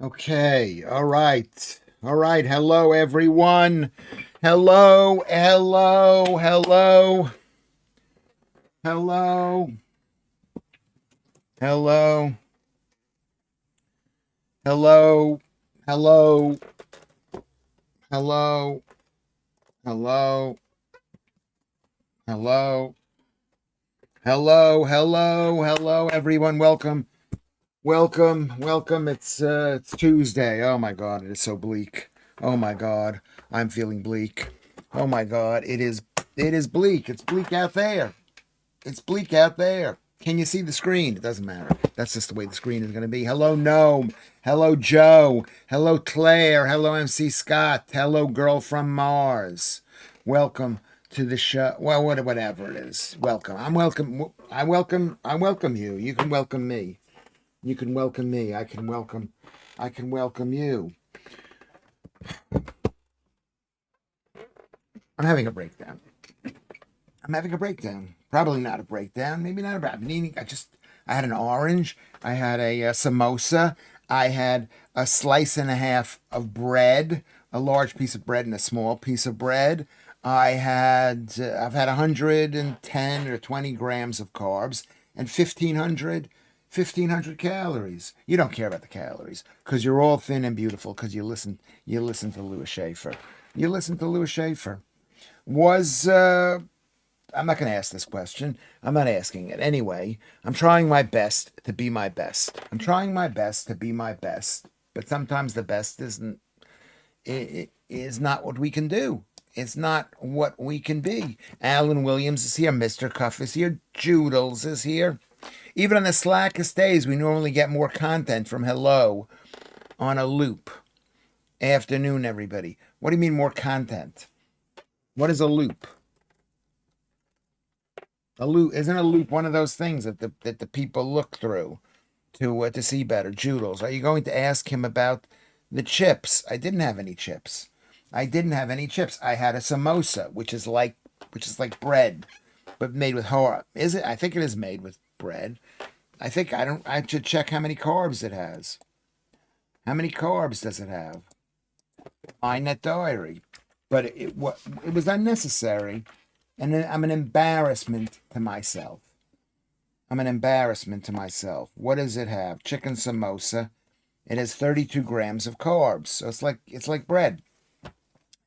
Okay. All right. All right. Hello, everyone. Hello. Hello. Hello. Hello. Hello. Hello. Hello. Hello. Hello. Hello. Hello. Hello. Hello, everyone. Welcome. Welcome. Welcome. It's Tuesday. Oh my God, it is so bleak. Oh my God, I'm feeling bleak. Oh my God, it is bleak. It's bleak out there. It's bleak out there. Can you see the screen? It doesn't matter. That's just the way the screen is going to be. Hello, Gnome. Hello, Joe. Hello, Claire. Hello, MC Scott. Hello, Girl from Mars. Welcome to the show. Well, whatever it is. Welcome. I'm welcome. I welcome. I welcome you. You can welcome me. You can welcome me. I can welcome. I can welcome you. I'm having a breakdown. I'm having a breakdown. Probably not a breakdown. Maybe not a breakdown. Meaning, I had an orange. I had a samosa. I had a slice and a half of bread, a large piece of bread and a small piece of bread. I've had 110 or 20 grams of carbs and 1,500 calories. You don't care about the calories because you're all thin and beautiful because you listen to Lewis Schaffer. You listen to Lewis Schaffer. Was I'm not going to ask this question. I'm not asking it. Anyway, I'm trying my best to be my best. I'm trying my best to be my best. But sometimes the best is not what we can do. It's not what we can be. Alan Williams is here. Mr. Cuff is here. Joodles is here. Even on the slackest days, we normally get more content from Hello on a loop. Afternoon, everybody. What do you mean more content? What is a loop? A loop isn't a loop one of those things that the people look through to see better. Joodles, are you going to ask him about the chips? I didn't have any chips. I didn't have any chips. I had a samosa, which is like bread, but made with hard. Is it? I think it is made with bread. I think I don't. I should check how many carbs it has. How many carbs does it have? Find that diary. But it was unnecessary, and then I'm an embarrassment to myself. I'm an embarrassment to myself. What does it have? Chicken samosa. It has 32 grams of carbs, so it's like bread.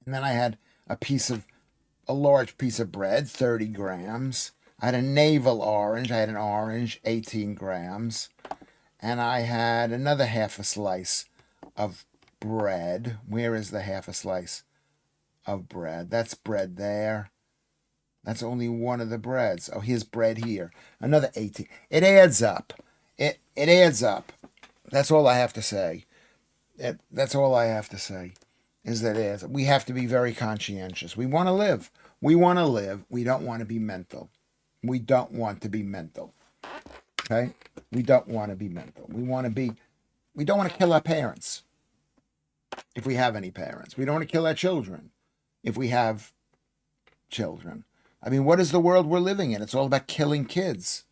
And then I had a large piece of bread, 30 grams. I had a navel orange. I had an orange, 18 grams. And I had another half a slice of bread. Where is the half a slice of bread? That's bread there. That's only one of the breads. Oh, here's bread here. Another 18. It adds up. It adds up. That's all I have to say. That's all I have to say is that it adds up. We have to be very conscientious. We want to live. We want to live. We don't want to be mental. We don't want to be mental. Okay? We don't want to be mental. We don't want to kill our parents if we have any parents. We don't want to kill our children if we have children. I mean, what is the world we're living in? It's all about killing kids.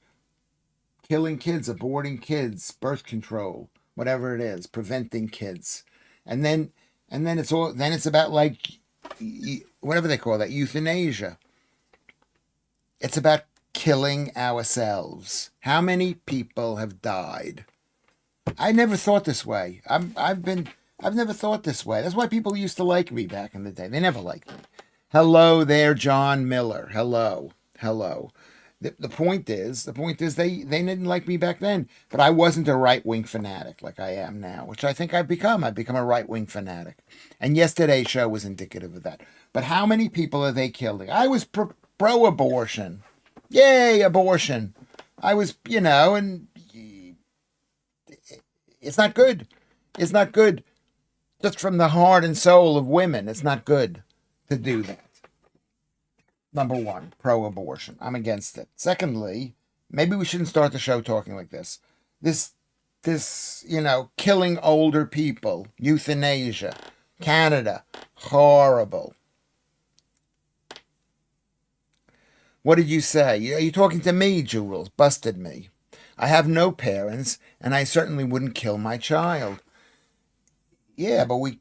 Killing kids, aborting kids, birth control, whatever it is, preventing kids. And then it's about like whatever they call that, euthanasia. It's about killing ourselves. How many people have died? I never thought this way. I've never thought this way. That's why people used to like me back in the day. They never liked me. Hello there, John Miller. Hello. Hello. The point is they didn't like me back then, but I wasn't a right-wing fanatic like I am now, which I think I've become. I've become a right-wing fanatic. And yesterday's show was indicative of that. But how many people are they killing? I was pro-abortion. Yay, abortion. I was, and it's not good. It's not good. Just from the heart and soul of women, it's not good to do that. Number one, pro-abortion. I'm against it. Secondly, maybe we shouldn't start the show talking like this. This, killing older people, euthanasia, Canada, horrible. What did you say? Are you talking to me, Jules? Busted me. I have no parents, and I certainly wouldn't kill my child. Yeah, but we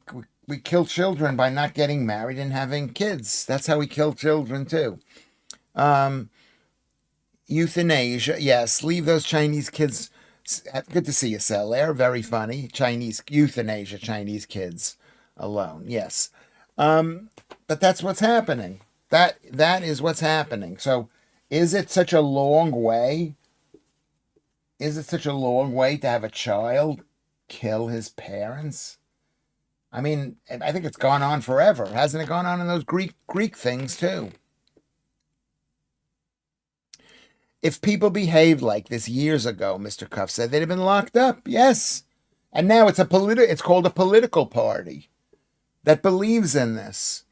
kill children by not getting married and having kids. That's how we kill children too. Um, Euthanasia, yes. Leave those Chinese kids. Good to see you, Sel. They're very funny. Chinese euthanasia, Chinese kids alone. Yes, um, but that's what's happening. That is what's happening. So, is it such a long way? Is it such a long way to have a child kill his parents? I mean, I think it's gone on forever. Hasn't it gone on in those Greek things too? If people behaved like this years ago, Mr. Cuff said, they'd have been locked up. Yes. And now it's called a political party that believes in this.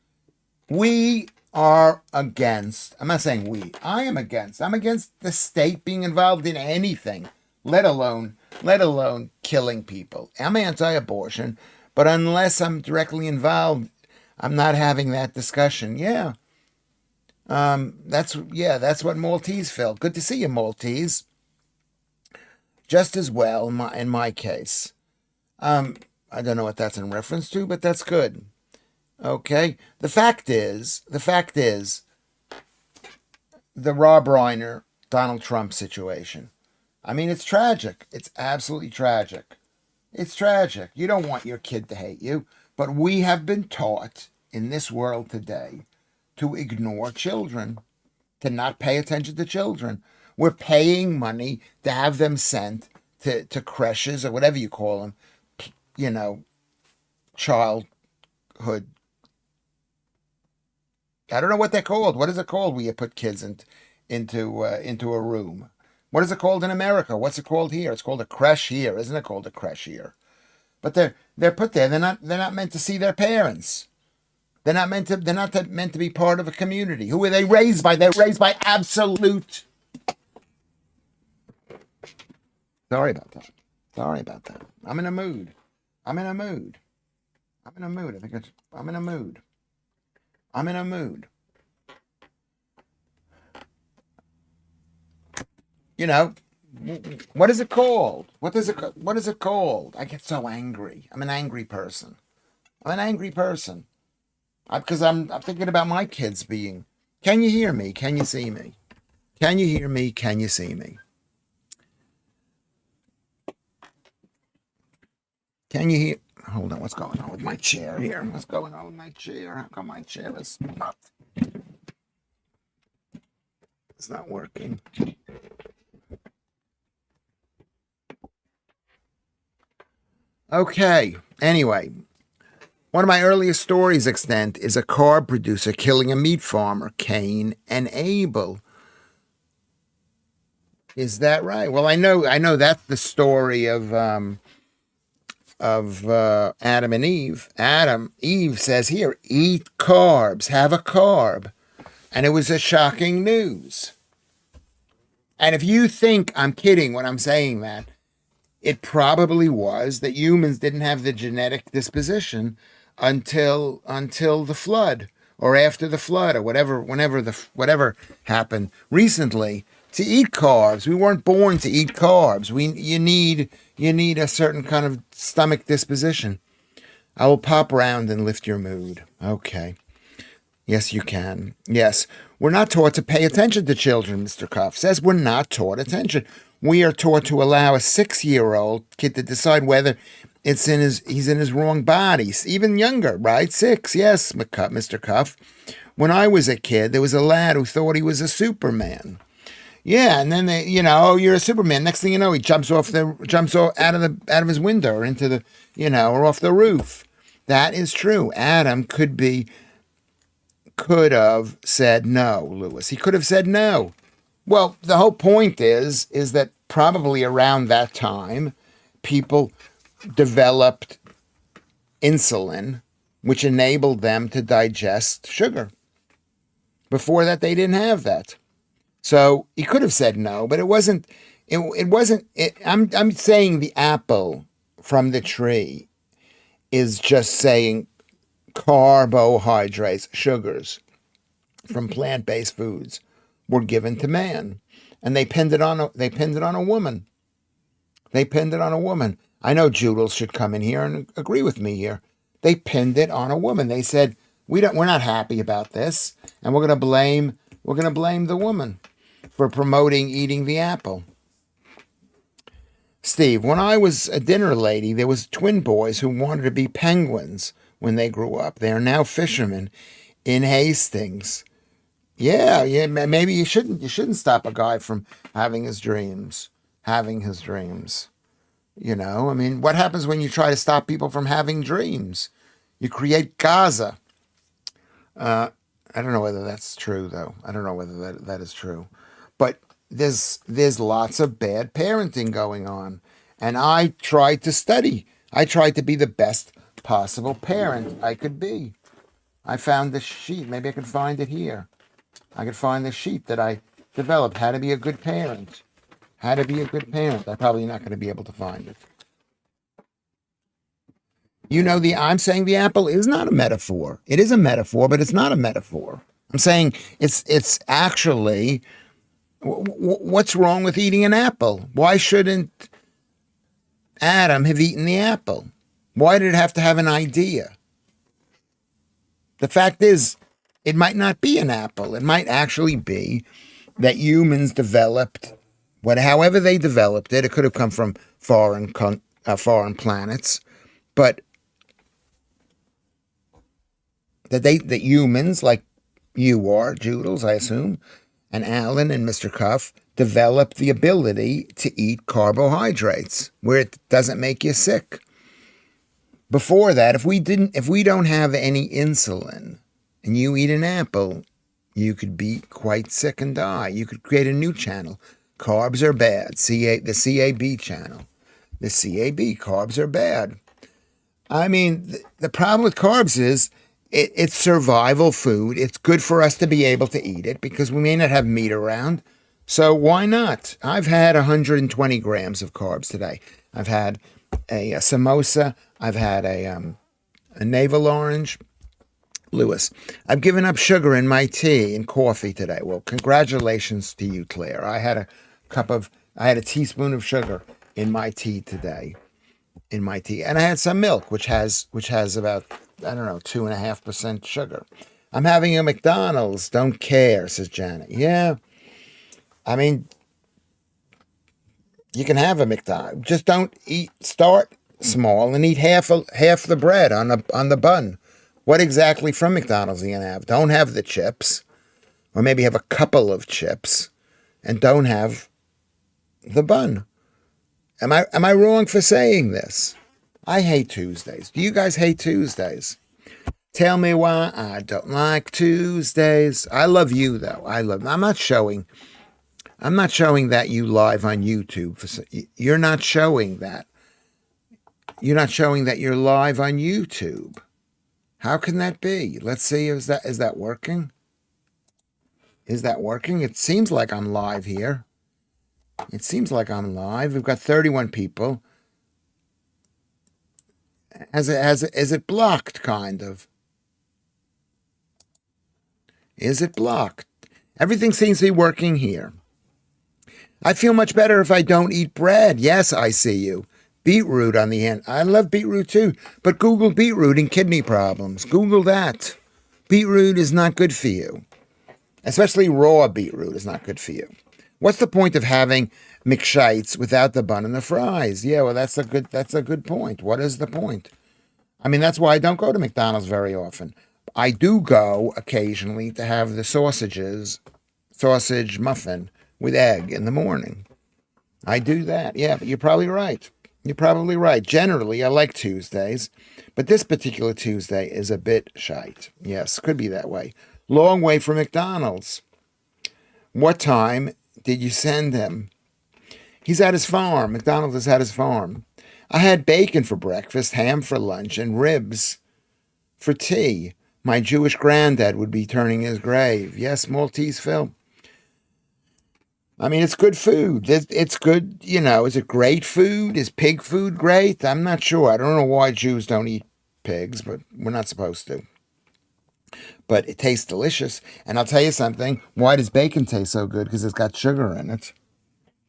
We are against, I'm not saying I'm against the state being involved in anything, let alone killing people. I'm anti-abortion, but unless I'm directly involved, I'm not having that discussion. That's what Maltese felt. Good to see you, Maltese. Just as well in my case. I don't know what that's in reference to, but that's good. Okay. The fact is, the Rob Reiner Donald Trump situation. I mean, it's tragic. It's absolutely tragic. It's tragic. You don't want your kid to hate you, but we have been taught in this world today to ignore children, to not pay attention to children. We're paying money to have them sent to creches or whatever you call them, you know, childhood. I don't know what they're called. What is it called where you put kids into a room? What is it called in America? What's it called here? It's called a creche here, isn't it called a creche here? But they're put there. They're not meant to see their parents. They're not meant to be part of a community. Who are they raised by? They're raised by absolute. Sorry about that. Sorry about that. I'm in a mood. I'm in a mood. I'm in a mood. I'm in a mood. I'm in a mood. You know, what is it called? What is it called? I get so angry. I'm an angry person. I'm an angry person. Because I'm thinking about my kids being. Can you hear me? Can you see me? Can you hear me? Can you see me? Can you hear? Hold on. What's going on with my chair here? What's going on with my chair? How come my chair is not? It's not working. Okay. Anyway, one of my earliest stories extant is a carb producer killing a meat farmer, Cain and Abel. Is that right? Well, I know that's the story of Adam and Eve. Eve says here, eat carbs, have a carb, and it was a shocking news. And if you think I'm kidding when I'm saying that, it probably was that humans didn't have the genetic disposition until the flood or after the flood or whatever happened recently to eat carbs. We weren't born to eat carbs. You need a certain kind of stomach disposition. I will pop round and lift your mood. Okay. Yes, you can. Yes. We're not taught to pay attention to children, Mr. Cuff says. We're not taught attention. We are taught to allow a 6-year-old kid to decide whether he's in his wrong body. Even younger, right? 6, yes, Mr. Cuff. When I was a kid, there was a lad who thought he was a Superman. Yeah, and then oh, you're a Superman. Next thing you know, he jumps off out of his window or into or off the roof. That is true. Adam could have said no, Lewis. He could have said no. Well, the whole point is that probably around that time, people developed insulin, which enabled them to digest sugar. Before that, they didn't have that. So he could have said no, but it wasn't. It wasn't. I'm saying the apple from the tree is just saying carbohydrates, sugars from plant-based foods were given to man, and they pinned it on a woman. They pinned it on a woman. I know Judels should come in here and agree with me here. They pinned it on a woman. They said, we're not happy about this, and we're gonna blame the woman for promoting eating the apple. Steve, when I was a dinner lady, there was twin boys who wanted to be penguins when they grew up. They are now fishermen in Hastings. Yeah, yeah. Maybe you shouldn't stop a guy from having his dreams. Having his dreams. I mean, what happens when you try to stop people from having dreams? You create Gaza. I don't know whether that's true, though. I don't know whether that is true. But there's lots of bad parenting going on. And I tried to study. I tried to be the best possible parent I could be. I found this sheet. Maybe I can find it here. I could find the sheet that I developed. How to be a good parent. How to be a good parent. I'm probably not going to be able to find it. I'm saying the apple is not a metaphor. It is a metaphor, but it's not a metaphor. I'm saying it's actually what's wrong with eating an apple? Why shouldn't Adam have eaten the apple? Why did it have to have an idea? The fact is, it might not be an apple. It might actually be that humans developed however they developed it. It could have come from foreign planets, but that humans like you are, Judels, I assume, and Alan and Mr. Cuff developed the ability to eat carbohydrates where it doesn't make you sick. Before that, if we don't have any insulin and you eat an apple, you could be quite sick and die. You could create a new channel. Carbs are bad. The CAB channel. The CAB, carbs are bad. I mean, the problem with carbs is it's survival food. It's good for us to be able to eat it because we may not have meat around. So why not? I've had 120 grams of carbs today. I've had a samosa. I've had a navel orange. Lewis, I've given up sugar in my tea and coffee today. Well, congratulations to you, Claire. I had a teaspoon of sugar in my tea today. And I had some milk, which has about, I don't know, 2.5% sugar. I'm having a McDonald's. Don't care, says Janet. Yeah, I mean, you can have a McDonald's. Just don't eat. Start small and eat half the bread on the bun. What exactly from McDonald's are you gonna have? Don't have the chips, or maybe have a couple of chips, and don't have the bun. Am I wrong for saying this? I hate Tuesdays. Do you guys hate Tuesdays? Tell me why I don't like Tuesdays. I love you though. I'm not showing that you live on YouTube. You're not showing that. You're not showing that you're live on YouTube. How can that be? Let's see. Is that working? Is that working? It seems like I'm live here. It seems like I'm live. We've got 31 people. Is it blocked, kind of? Is it blocked? Everything seems to be working here. I feel much better if I don't eat bread. Yes, I see you. Beetroot on the end. I love beetroot too, but Google beetroot and kidney problems. Google that. Beetroot is not good for you. Especially raw beetroot is not good for you. What's the point of having McShites without the bun and the fries? Yeah, well, that's a good point. What is the point? I mean, that's why I don't go to McDonald's very often. I do go occasionally to have the sausage muffin with egg in the morning. I do that. Yeah, but you're probably right. You're probably right. Generally, I like Tuesdays, but this particular Tuesday is a bit shite. Yes, could be that way. Long way from McDonald's. What time did you send him? He's at his farm. McDonald's is at his farm. I had bacon for breakfast, ham for lunch, and ribs for tea. My Jewish granddad would be turning his grave. Yes, Maltese Phil. I mean, it's good food. It's good, Is it great food? Is pig food great? I'm not sure. I don't know why Jews don't eat pigs, but we're not supposed to. But it tastes delicious. And I'll tell you something. Why does bacon taste so good? Because it's got sugar in it.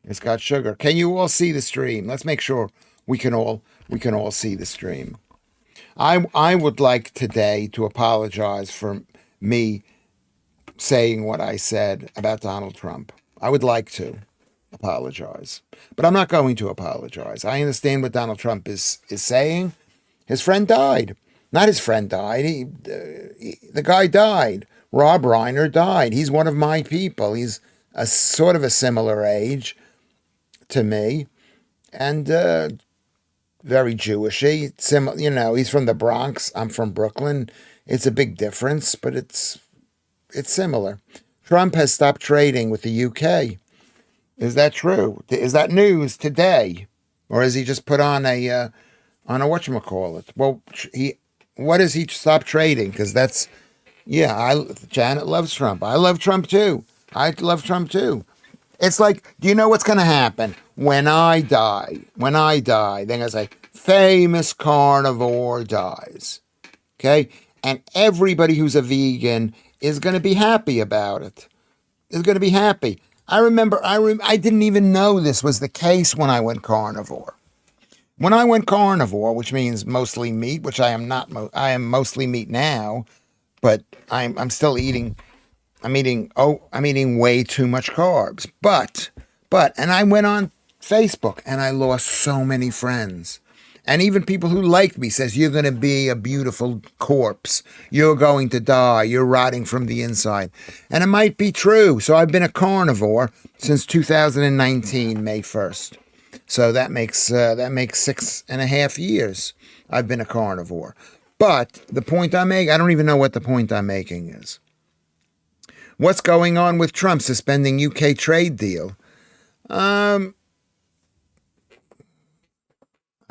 It's got sugar. Can you all see the stream? Let's make sure we can all see the stream. I would like today to apologize for me saying what I said about Donald Trump. I would like to apologize, but I'm not going to apologize. I understand what Donald Trump is saying. His friend died. Not his friend died. The guy died. Rob Reiner died. He's one of my people. He's a sort of a similar age to me, and very Jewishy. He's from the Bronx. I'm from Brooklyn. It's a big difference, but it's similar. Trump has stopped trading with the UK. Is that true? Is that news today, or has he just put on a whatchamacallit? Well, what does he stop trading? Because that's yeah. Janet loves Trump. I love Trump too. I love Trump too. It's like, do you know what's going to happen when I die? When I die, they're going to say, famous carnivore dies. Okay? And everybody who's a vegan is going to be happy about it. Is going to be happy. I remember, I didn't even know this was the case when I went carnivore. When I went carnivore, which means mostly meat, which I am not, I am mostly meat now, but I'm still eating I'm eating way too much carbs. And I went on Facebook and I lost so many friends. And even people who liked me says, you're going to be a beautiful corpse. You're going to die. You're rotting from the inside. And it might be true. So I've been a carnivore since 2019, May 1st. So that makes 6.5 years I've been a carnivore. But the point I'm making, I don't even know what the point I'm making is. What's going on with Trump suspending UK trade deal? I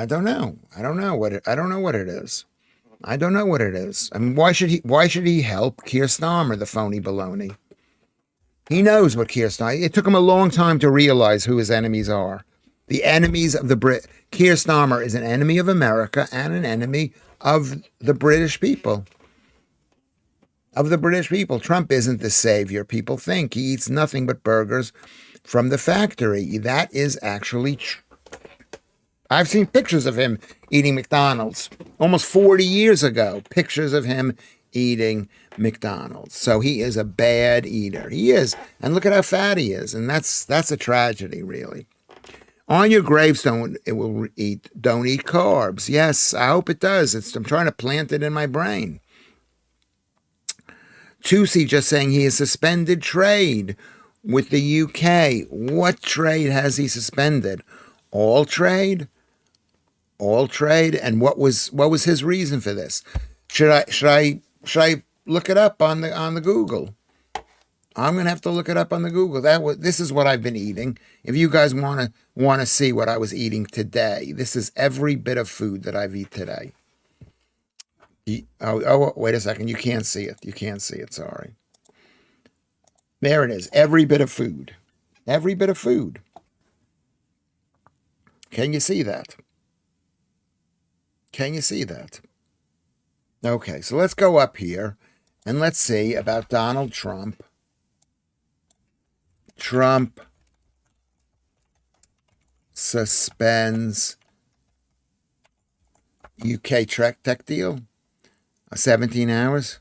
don't know. I don't know what it is. I don't know what it is. I mean, why should he help Keir Starmer, the phony baloney? He knows what Keir Starmer. It took him a long time to realize who his enemies are. The enemies of the Brit. Keir Starmer is an enemy of America and an enemy of the British people. Trump isn't the savior people think. He eats nothing but burgers from the factory. That is actually true. I've seen pictures of him eating McDonald's almost 40 years ago. Pictures of him eating McDonald's. So he is a bad eater. He is. And look at how fat he is. And that's a tragedy, really. On your gravestone, it will don't eat carbs. Yes, I hope it does. I'm trying to plant it in my brain. Tusi just saying he has suspended trade with the UK. What trade has he suspended? All trade? All trade? And what was his reason for this? Should I look it up on the Google? I'm gonna have to look it up on the Google. This is what I've been eating. If you guys wanna see what I was eating today, this is every bit of food that I've eaten today. Oh, wait a second. You can't see it. Sorry. There it is. Every bit of food. Every bit of food. Can you see that? Can you see that? Okay, so let's go up here and let's see about Donald Trump. Trump suspends UK tech deal. 17 hours.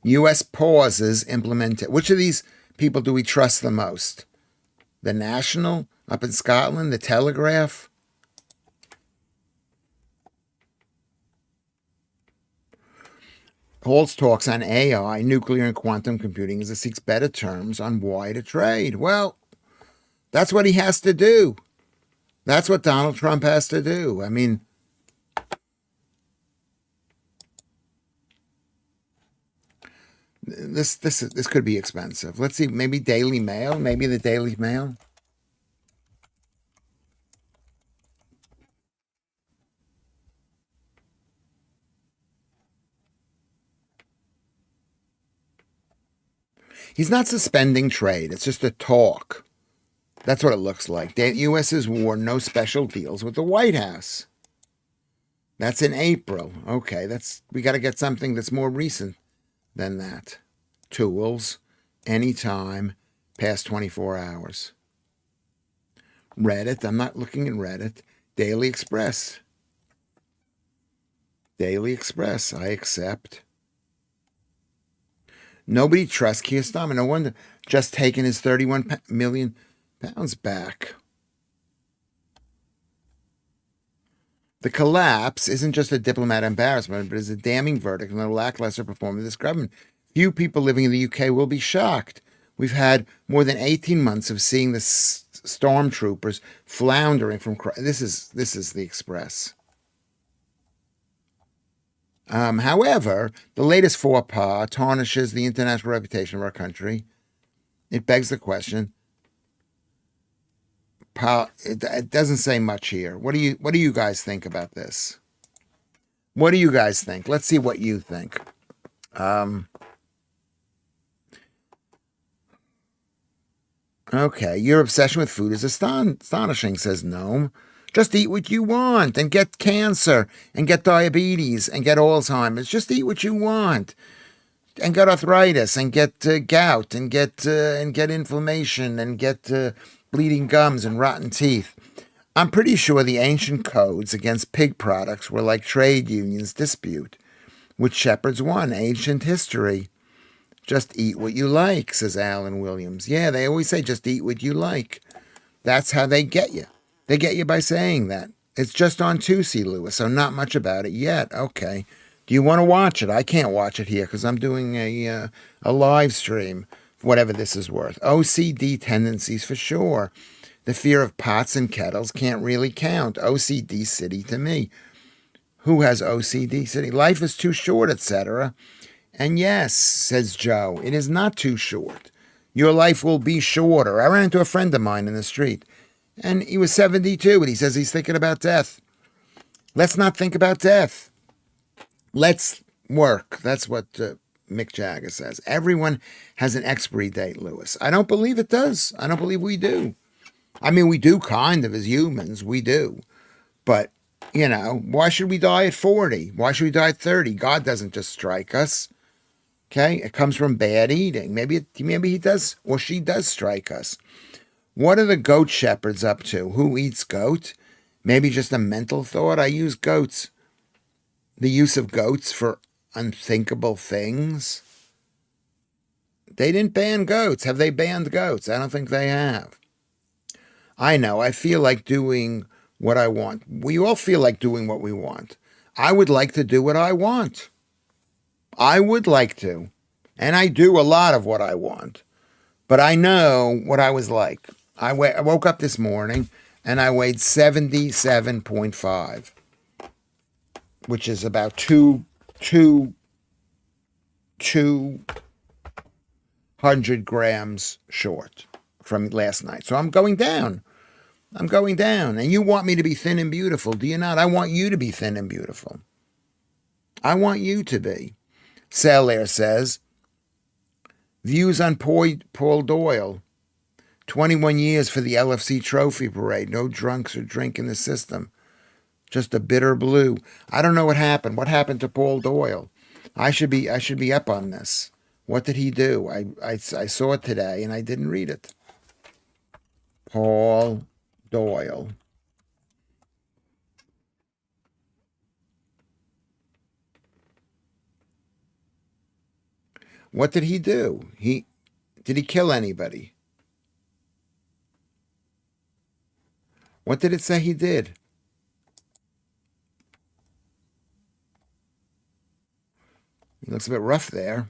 U.S. pauses implement it. Which of these people do we trust the most? The National up in Scotland, the Telegraph? Holds talks on AI, nuclear and quantum computing as it seeks better terms on wider trade. Well, that's what he has to do. That's what Donald Trump has to do. I mean, this could be expensive. Let's see, maybe Daily Mail, maybe the Daily Mail. He's not suspending trade. It's just a talk. That's what it looks like. The U.S. has worn no special deals with the White House. That's in April. Okay, we got to get something that's more recent than that. Tools, anytime, past 24 hours. Reddit. I'm not looking at Reddit. Daily Express. Daily Express. I accept. Nobody trusts Keir Starmer. No wonder. Just taking his 31 million pounds back. The collapse isn't just a diplomatic embarrassment, but is a damning verdict on the lackluster performance of this government. Few people living in the UK will be shocked. We've had more than 18 months of seeing the stormtroopers floundering from. This is the Express. However, the latest faux pas tarnishes the international reputation of our country. It begs the question. It doesn't say much here. What do you guys think about this? What do you guys think? Let's see what you think. Okay, your obsession with food is astonishing, says Gnome. Just eat what you want and get cancer and get diabetes and get Alzheimer's. Just eat what you want and get arthritis and get gout and get inflammation and get bleeding gums and rotten teeth. I'm pretty sure the ancient codes against pig products were like trade unions dispute, which shepherds won. Ancient history. Just eat what you like, says Alan Williams. Yeah, they always say just eat what you like. That's how they get you. They get you by saying that. It's just on Tuesday, Lewis, so not much about it yet. Okay. Do you want to watch it? I can't watch it here because I'm doing a live stream, whatever this is worth. OCD tendencies for sure. The fear of pots and kettles can't really count. OCD city to me. Who has OCD city? Life is too short, etc. And yes, says Joe, it is not too short. Your life will be shorter. I ran into a friend of mine in the street, and he was 72, and he says he's thinking about death. Let's not think about death. Let's work. That's what Mick Jagger says. Everyone has an expiry date, Lewis. I don't believe it does. I don't believe we do. I mean, we do kind of as humans. We do. But, why should we die at 40? Why should we die at 30? God doesn't just strike us. Okay, it comes from bad eating. Maybe he does, or she does strike us. What are the goat shepherds up to? Who eats goat? Maybe just a mental thought. I use goats. The use of goats for unthinkable things. They didn't ban goats. Have they banned goats? I don't think they have. I know. I feel like doing what I want. We all feel like doing what we want. I would like to do what I want. I would like to. And I do a lot of what I want. But I know what I was like. I woke up this morning and I weighed 77.5, which is about 200 grams short from last night. So I'm going down. I'm going down. And you want me to be thin and beautiful, do you not? I want you to be thin and beautiful. I want you to be. Selaire says, views on Paul Doyle. 21 years for the LFC trophy parade. No drunks or drink in the system. Just a bitter blue. I don't know what happened. What happened to Paul Doyle? I should be up on this. What did he do? I saw it today and I didn't read it. Paul Doyle. What did he do? Did he kill anybody? What did it say he did? He looks a bit rough there.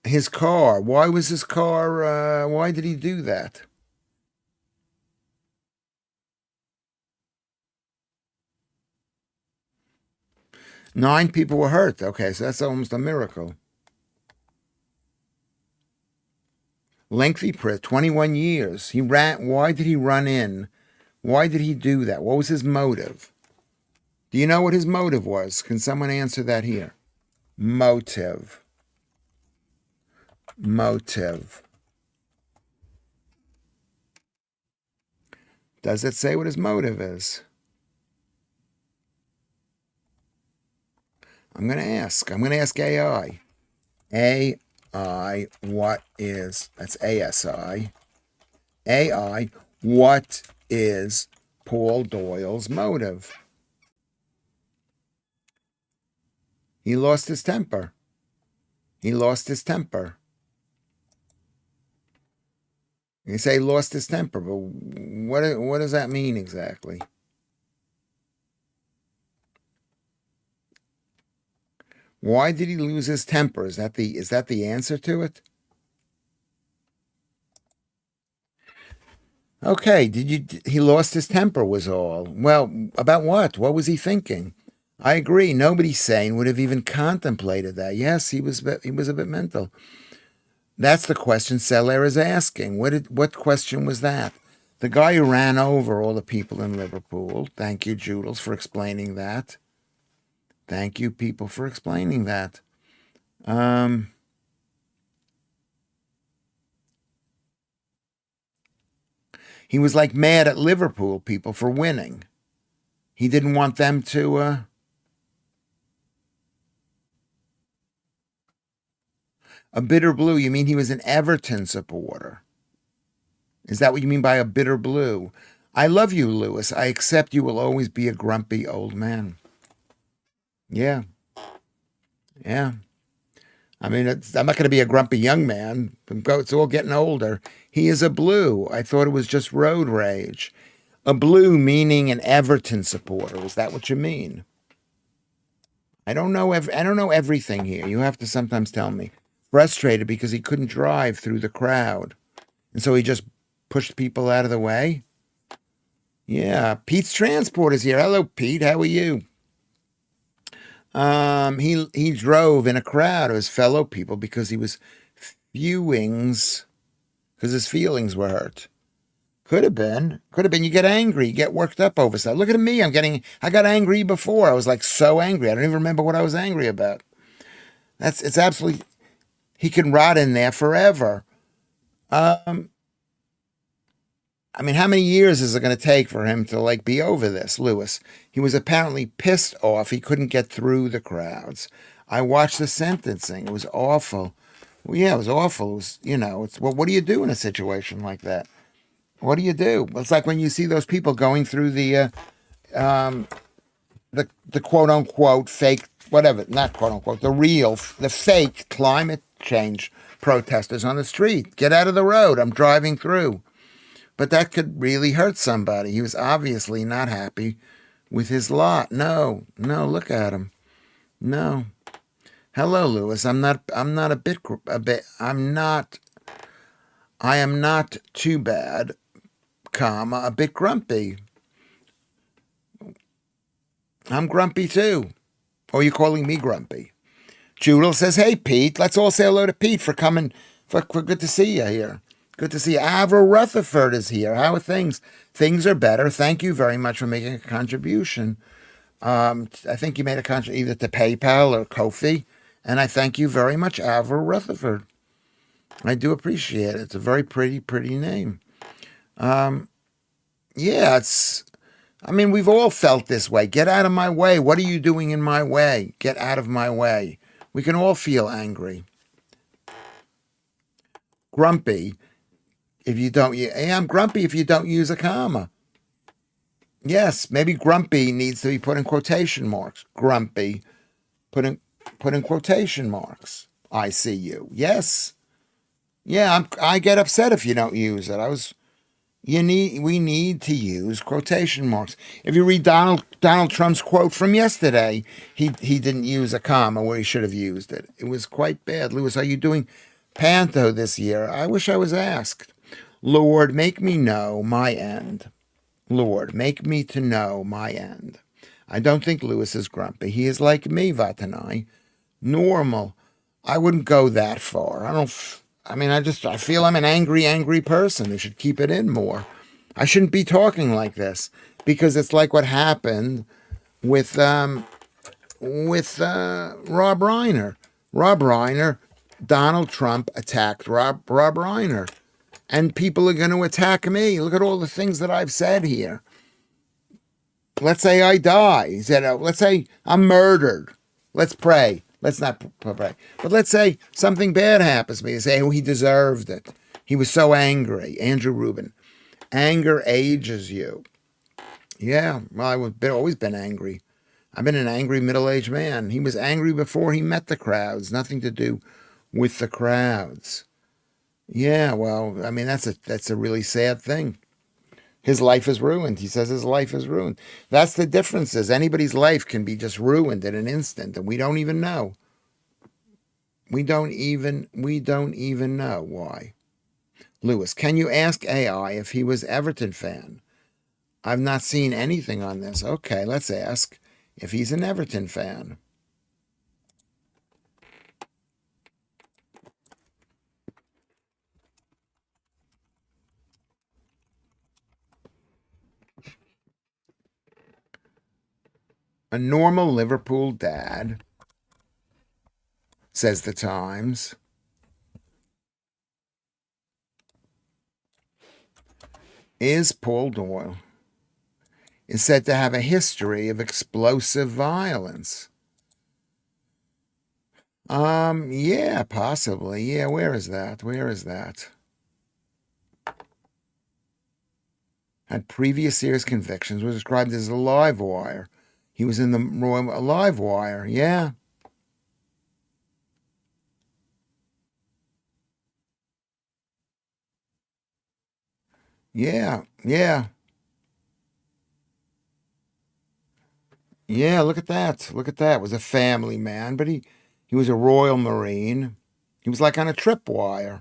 His car. Why was his car? Why did he do that? Nine people were hurt. Okay, so that's almost a miracle. Lengthy prison, 21 years. He ran. Why did he run in? Why did he do that? What was his motive? Do you know what his motive was? Can someone answer that here? Motive. Does it say what his motive is? I'm going to ask. I'm going to ask AI. AI, what is, that's ASI. AI, what is Paul Doyle's motive? He lost his temper. He lost his temper. You say he lost his temper, but what does that mean exactly? Why did he lose his temper? Is that the answer to it? Okay, he lost his temper was all. Well, about what? What was he thinking? I agree. Nobody sane would have even contemplated that. Yes, he was a bit mental. That's the question Seller is asking. What question was that? The guy who ran over all the people in Liverpool. Thank you, Joodles, for explaining that. Thank you, people, for explaining that. Um, he was like mad at Liverpool people for winning. He didn't want them to. A bitter blue. You mean he was an Everton supporter? Is that what you mean by a bitter blue? I love you, Lewis. I accept you will always be a grumpy old man. Yeah, yeah. I mean, I'm not going to be a grumpy young man. It's all getting older. He is a blue. I thought it was just road rage. A blue meaning an Everton supporter. Is that what you mean? I don't know. I don't know everything here. You have to sometimes tell me. Frustrated because he couldn't drive through the crowd, and so he just pushed people out of the way. Yeah, Pete's Transport is here. Hello, Pete. How are you? He drove in a crowd of his fellow people because he was viewings because his feelings were hurt. Could have been. Could have been. You get angry. You get worked up over stuff. Look at me. I got angry before. I was like so angry. I don't even remember what I was angry about. It's absolutely, he can rot in there forever. Um, I mean, how many years is it going to take for him to like be over this, Lewis? He was apparently pissed off. He couldn't get through the crowds. I watched the sentencing. It was awful. Well, yeah, it was awful. It was, it's well, what do you do in a situation like that? What do you do? It's like when you see those people going through the quote unquote fake, whatever, not quote unquote, the fake climate change protesters on the street. Get out of the road. I'm driving through. But that could really hurt somebody. He was obviously not happy with his lot. No, no, look at him. No. Hello, Lewis. I'm not I am not too bad, comma, a bit grumpy. I'm grumpy too. Or are you calling me grumpy? Judel says, hey, Pete, let's all say hello to Pete for coming. For good to see you here. Good to see you. Avril Rutherford is here. How are things? Things are better. Thank you very much for making a contribution. I think you made a contribution either to PayPal or Kofi. And I thank you very much, Avril Rutherford. I do appreciate it. It's a very pretty, pretty name. Yeah, I mean, we've all felt this way. Get out of my way. What are you doing in my way? Get out of my way. We can all feel angry. Grumpy if you don't. Hey, I'm grumpy if you don't use a comma. Yes, maybe grumpy needs to be put in quotation marks. Grumpy, put in put in quotation marks. I see you. Yes. Yeah, I get upset if you don't use it. We need to use quotation marks. If you read Donald Trump's quote from yesterday, he didn't use a comma where he should have used it. It was quite bad. Lewis, are you doing panto this year? I wish I was asked. Lord, make me know my end. Lord, make me to know my end. I don't think Lewis is grumpy. He is like me, Vatanai. Normal. I wouldn't go that far. I mean, I feel I'm an angry person who should keep it in more. I shouldn't be talking like this because it's like what happened with Rob Reiner. Rob Reiner, Donald Trump attacked Rob Reiner, and people are going to attack me. Look at all the things that I've said here. Let's say I die. He said, let's say I'm murdered. Let's pray. let's not but let's say something bad happens to me. They say, oh, he deserved it. He was so angry. Andrew Rubin. Anger ages you. Yeah, well, always been angry. I've been an angry middle-aged man. He was angry before he met the crowds. Nothing to do with the crowds. Yeah, well, I mean that's a really sad thing. His life is ruined. He says his life is ruined. That's the difference. Is anybody's life can be just ruined in an instant, and we don't even know. We don't even know why. Lewis, can you ask AI if he was Everton fan? I've not seen anything on this. Okay, let's ask if he's an Everton fan. A normal Liverpool dad, says the Times. Is Paul Doyle is said to have a history of explosive violence. Yeah, possibly. Yeah, where is that? Where is that? Had previous serious convictions, was described as a live wire. He was in the Royal Live Wire. Yeah. Yeah. Yeah. Yeah, look at that. Look at that. Was a family man, but he was a Royal Marine. He was like on a tripwire.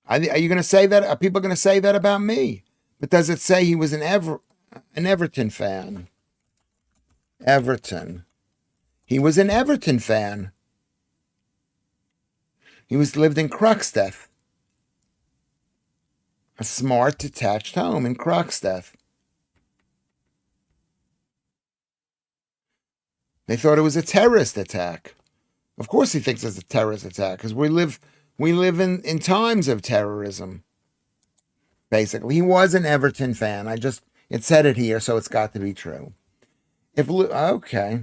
Are you going to say that? Are people going to say that about me? But does it say he was an Everton fan? Everton. He was an Everton fan. He lived in Croxteth, a smart detached home in Croxteth. They thought it was a terrorist attack. Of course, he thinks it's a terrorist attack because we live in times of terrorism. Basically, he was an Everton fan. It said it here, so it's got to be true. Okay,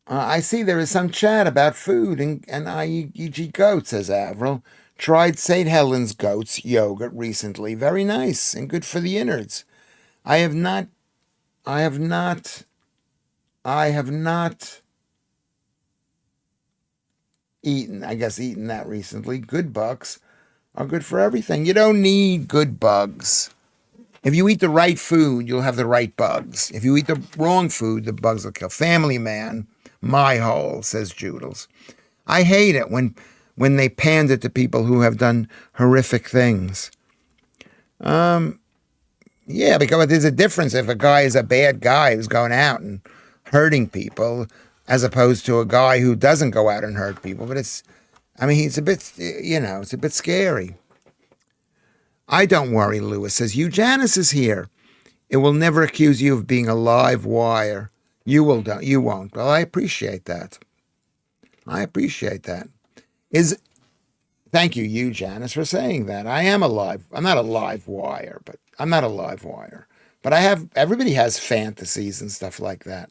I see there is some chat about food and IEG goat, says Avril. Tried St. Helens goat's yogurt recently. Very nice and good for the innards. I have not. I have not. I have not eaten that recently. Good bugs are good for everything. You don't need good bugs. If you eat the right food, you'll have the right bugs. If you eat the wrong food, the bugs will kill. Family man, my hole, says Joodles. I hate it when they pander to people who have done horrific things. Yeah, because there's a difference if a guy is a bad guy who's going out and hurting people, as opposed to a guy who doesn't go out and hurt people. But he's a bit, it's a bit scary. I don't worry, Lewis says. Janice is here. It will never accuse you of being a live wire. You won't. Well, I appreciate that. I appreciate that. Thank you, Janice, for saying that. I'm not a live wire, but I'm not a live wire. But everybody has fantasies and stuff like that.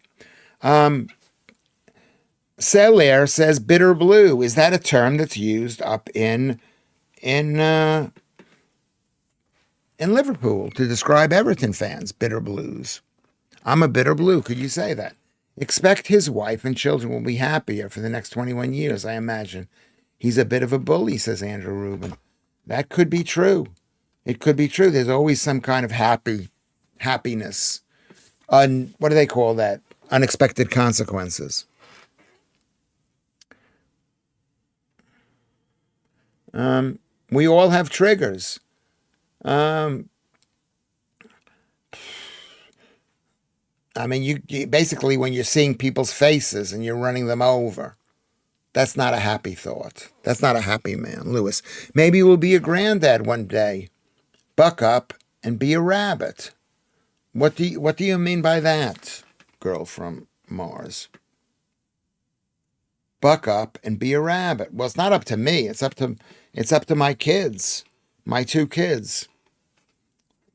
Celaire says bitter blue. Is that a term that's used up in Liverpool to describe Everton fans? Bitter blues. I'm a bitter blue. Could you say that? Expect his wife and children will be happier for the next 21 years, I imagine. He's a bit of a bully, says Andrew Rubin. That could be true. It could be true. There's always some kind of happiness. What do they call that? Unexpected consequences. We all have triggers. You basically, when you're seeing people's faces and you're running them over, that's not a happy thought. That's not a happy man, Lewis. Maybe you will be a granddad one day. Buck up and be a rabbit. What do you mean by that, girl from Mars? Buck up and be a rabbit. Well, it's not up to me. It's up to my kids, my two kids.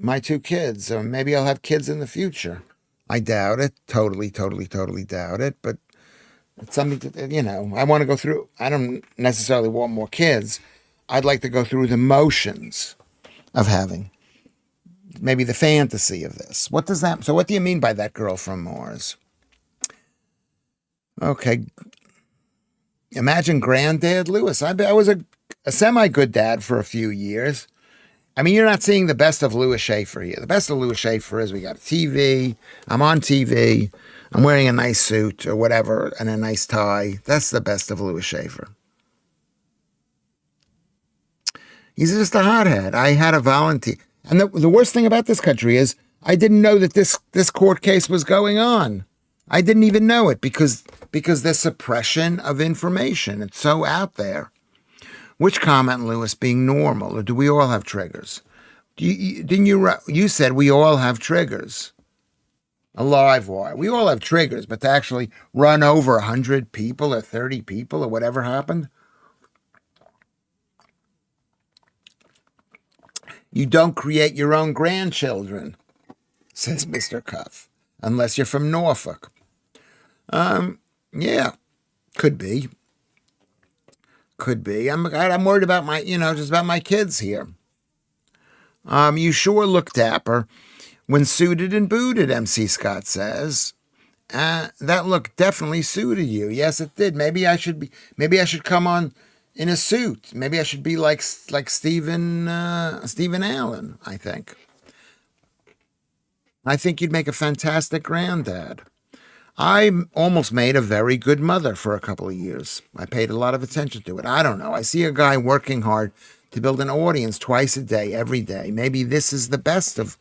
Or maybe I'll have kids in the future. I doubt it. Totally, totally, totally doubt it. But it's something I want to go through. I don't necessarily want more kids. I'd like to go through the motions of having maybe the fantasy of this. What does that? So, what do you mean by that girl from Mars? Okay, imagine Granddad Lewis. I was a semi good dad for a few years. I mean, you're not seeing the best of Lewis Schaffer here. The best of Lewis Schaffer is we got a TV. I'm on TV. I'm wearing a nice suit or whatever and a nice tie. That's the best of Lewis Schaffer. He's just a hothead. I had a volunteer. And the worst thing about this country is I didn't know that this court case was going on. I didn't even know it because there's suppression of information. It's so out there. Which comment, Lewis, being normal, or do we all have triggers? Didn't you said we all have triggers? A live wire. We all have triggers, but to actually run over 100 people or 30 people or whatever happened, you don't create your own grandchildren, says Mr. Cuff, unless you're from Norfolk. Yeah, could be. Could be. I'm worried about just about my kids here. You sure look dapper when suited and booted, MC Scott says. That look definitely suited you. Yes, it did. Maybe I should come on in a suit. Maybe I should be like Stephen Allen, I think. I think you'd make a fantastic granddad. I almost made a very good mother for a couple of years. I paid a lot of attention to it. I don't know. I see a guy working hard to build an audience twice a day, every day. Maybe this is the best of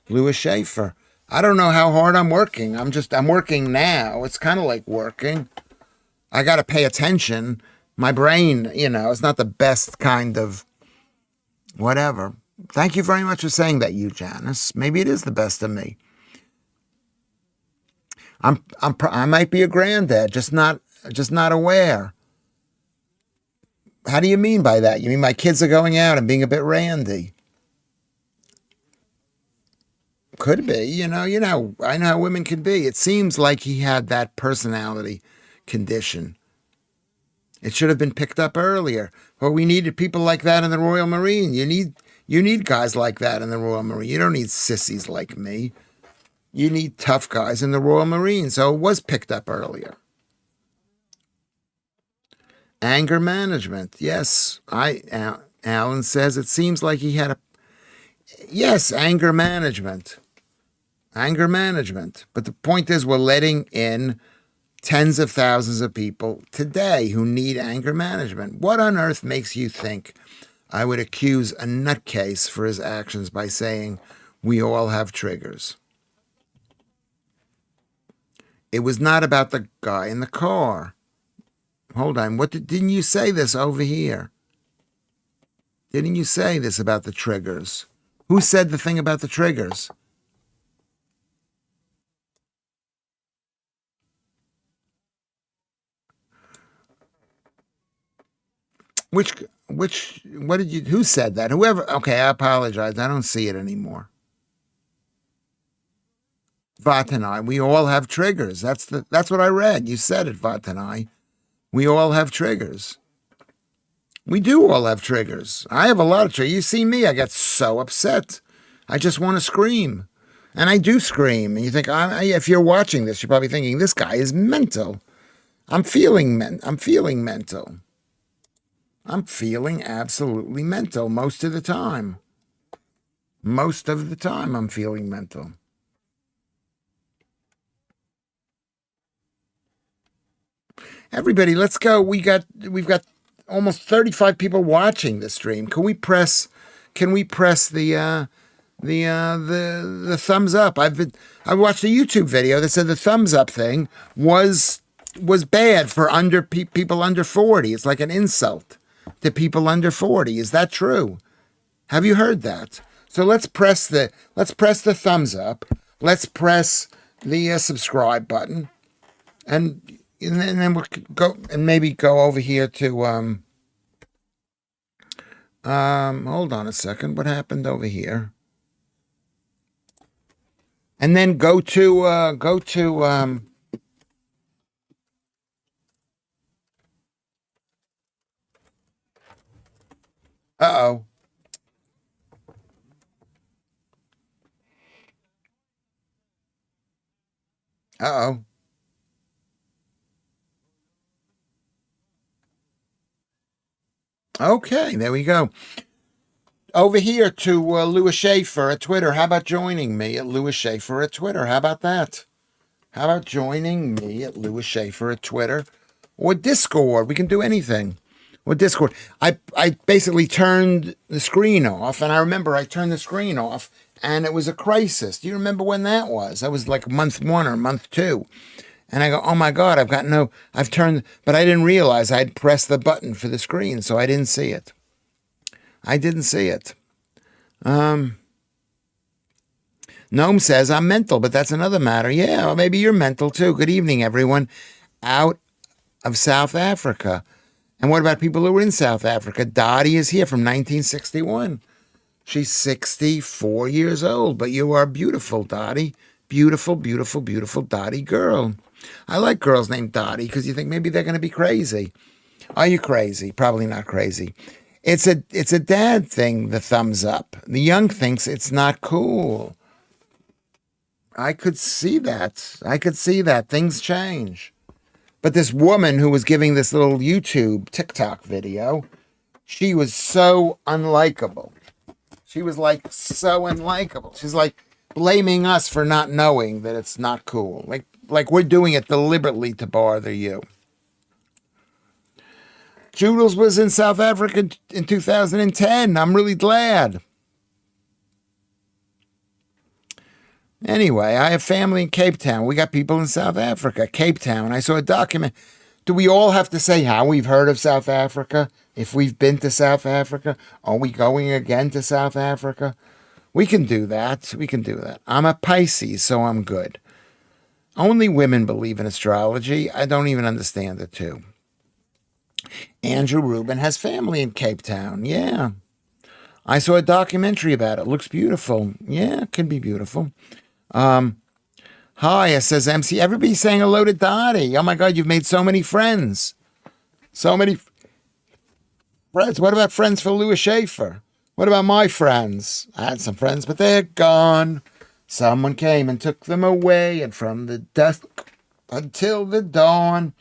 Lewis Schaffer. I don't know how hard I'm working. I'm working now. It's kind of like working. I got to pay attention. My brain, it's not the best kind of whatever. Thank you very much for saying that, you Janice. Maybe it is the best of me. I might be a granddad, just not aware. How do you mean by that? You mean my kids are going out and being a bit randy? Could be, I know how women can be. It seems like he had that personality condition. It should have been picked up earlier. But we needed people like that in the Royal Marine. You need guys like that in the Royal Marine. You don't need sissies like me. You need tough guys in the Royal Marine. So it was picked up earlier. Anger management. Yes, Alan says it seems like he had yes, anger management. Anger management. But the point is we're letting in tens of thousands of people today who need anger management. What on earth makes you think I would accuse a nutcase for his actions by saying we all have triggers? It was not about the guy in the car. Hold on. Didn't you say this over here? Didn't you say this about the triggers? Who said the thing about the triggers? Who said that? Whoever, okay, I apologize. I don't see it anymore. Vatanai, we all have triggers. That's what I read. You said it, Vatanai. We all have triggers. We do all have triggers. I have a lot of triggers. You see me, I get so upset. I just want to scream. And I do scream. And you think, if you're watching this, you're probably thinking, this guy is mental. I'm feeling mental. I'm feeling absolutely mental most of the time. Most of the time, I'm feeling mental. Everybody, let's go. We've got almost 35 people watching the stream. Can we press the thumbs up? I watched a YouTube video that said the thumbs up thing was bad for people under 40. It's like an insult to people under 40. Is that true? Have you heard that? So let's press the thumbs up. Let's press the subscribe button, and then we'll go and maybe go over here to hold on a second. What happened over here? and then go to. Uh oh. Okay, there we go. Over here to Lewis Schaffer at Twitter. How about joining me at Lewis Schaffer at Twitter? How about that? How about joining me at Lewis Schaffer at Twitter or Discord? We can do anything. Or Discord. I basically turned the screen off, and I remember I turned the screen off, and it was a crisis. Do you remember when that was? That was like month one or month two. And I go, oh my God, I've turned, but I didn't realize I'd pressed the button for the screen, so I didn't see it. I didn't see it. Gnome says, I'm mental, but that's another matter. Yeah, well, maybe you're mental too. Good evening, everyone out of South Africa. And what about people who are in South Africa? Dottie is here from 1961. She's 64 years old, but you are beautiful, Dottie. Beautiful, beautiful, beautiful Dottie girl. I like girls named Dottie because you think maybe they're going to be crazy. Are you crazy? Probably not crazy. It's a dad thing, the thumbs up. The young thinks it's not cool. I could see that. I could see that. Things change. But this woman who was giving this little YouTube TikTok video, she was so unlikable. She was like so unlikable. She's like blaming us for not knowing that it's not cool. Like we're doing it deliberately to bother you. Joodles was in South Africa in 2010. I'm really glad. Anyway, I have family in Cape Town. We got people in South Africa, Cape Town. I saw a document. Do we all have to say how we've heard of South Africa? If we've been to South Africa? Are we going again to South Africa? We can do that. We can do that. I'm a Pisces, so I'm good. Only women believe in astrology. I don't even understand it, too. Andrew Rubin has family in Cape Town. Yeah. I saw a documentary about it. Looks beautiful. Yeah, it can be beautiful. Hi, it says MC. Everybody's saying hello to Dottie. Oh my God, you've made so many friends. So many friends. What about friends for Lewis Schaffer? What about my friends? I had some friends, but they're gone. Someone came and took them away, and from the dusk until the dawn,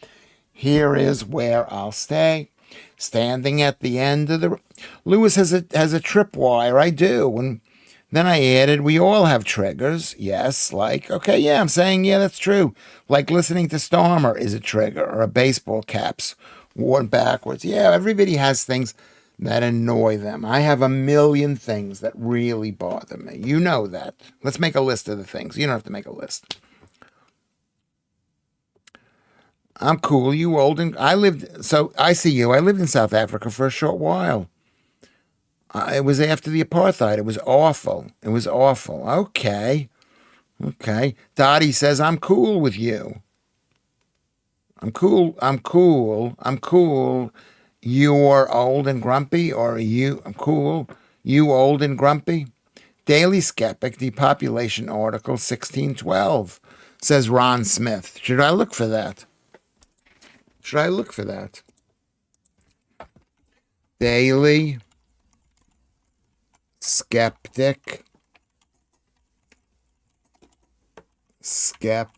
here is where I'll stay. Standing at the end of the. Lewis has a tripwire. I do. And then I added, we all have triggers. Yes, like, okay, yeah, I'm saying, yeah, that's true. Like listening to Stormer is a trigger, or a baseball caps worn backwards. Yeah, everybody has things that annoy them. I have a million things that really bother me. You know that. Let's make a list of the things. You don't have to make a list. I'm cool. You old and I see you. I lived in South Africa for a short while. It was after the apartheid. It was awful. It was awful. Okay. Okay. Dottie says, I'm cool with you. I'm cool. I'm cool. I'm cool. You're old and grumpy, or I'm cool. You old and grumpy? Daily Skeptic, depopulation article 1612, says Ron Smith. Should I look for that? Should I look for that? Daily Skeptic. Skeptic.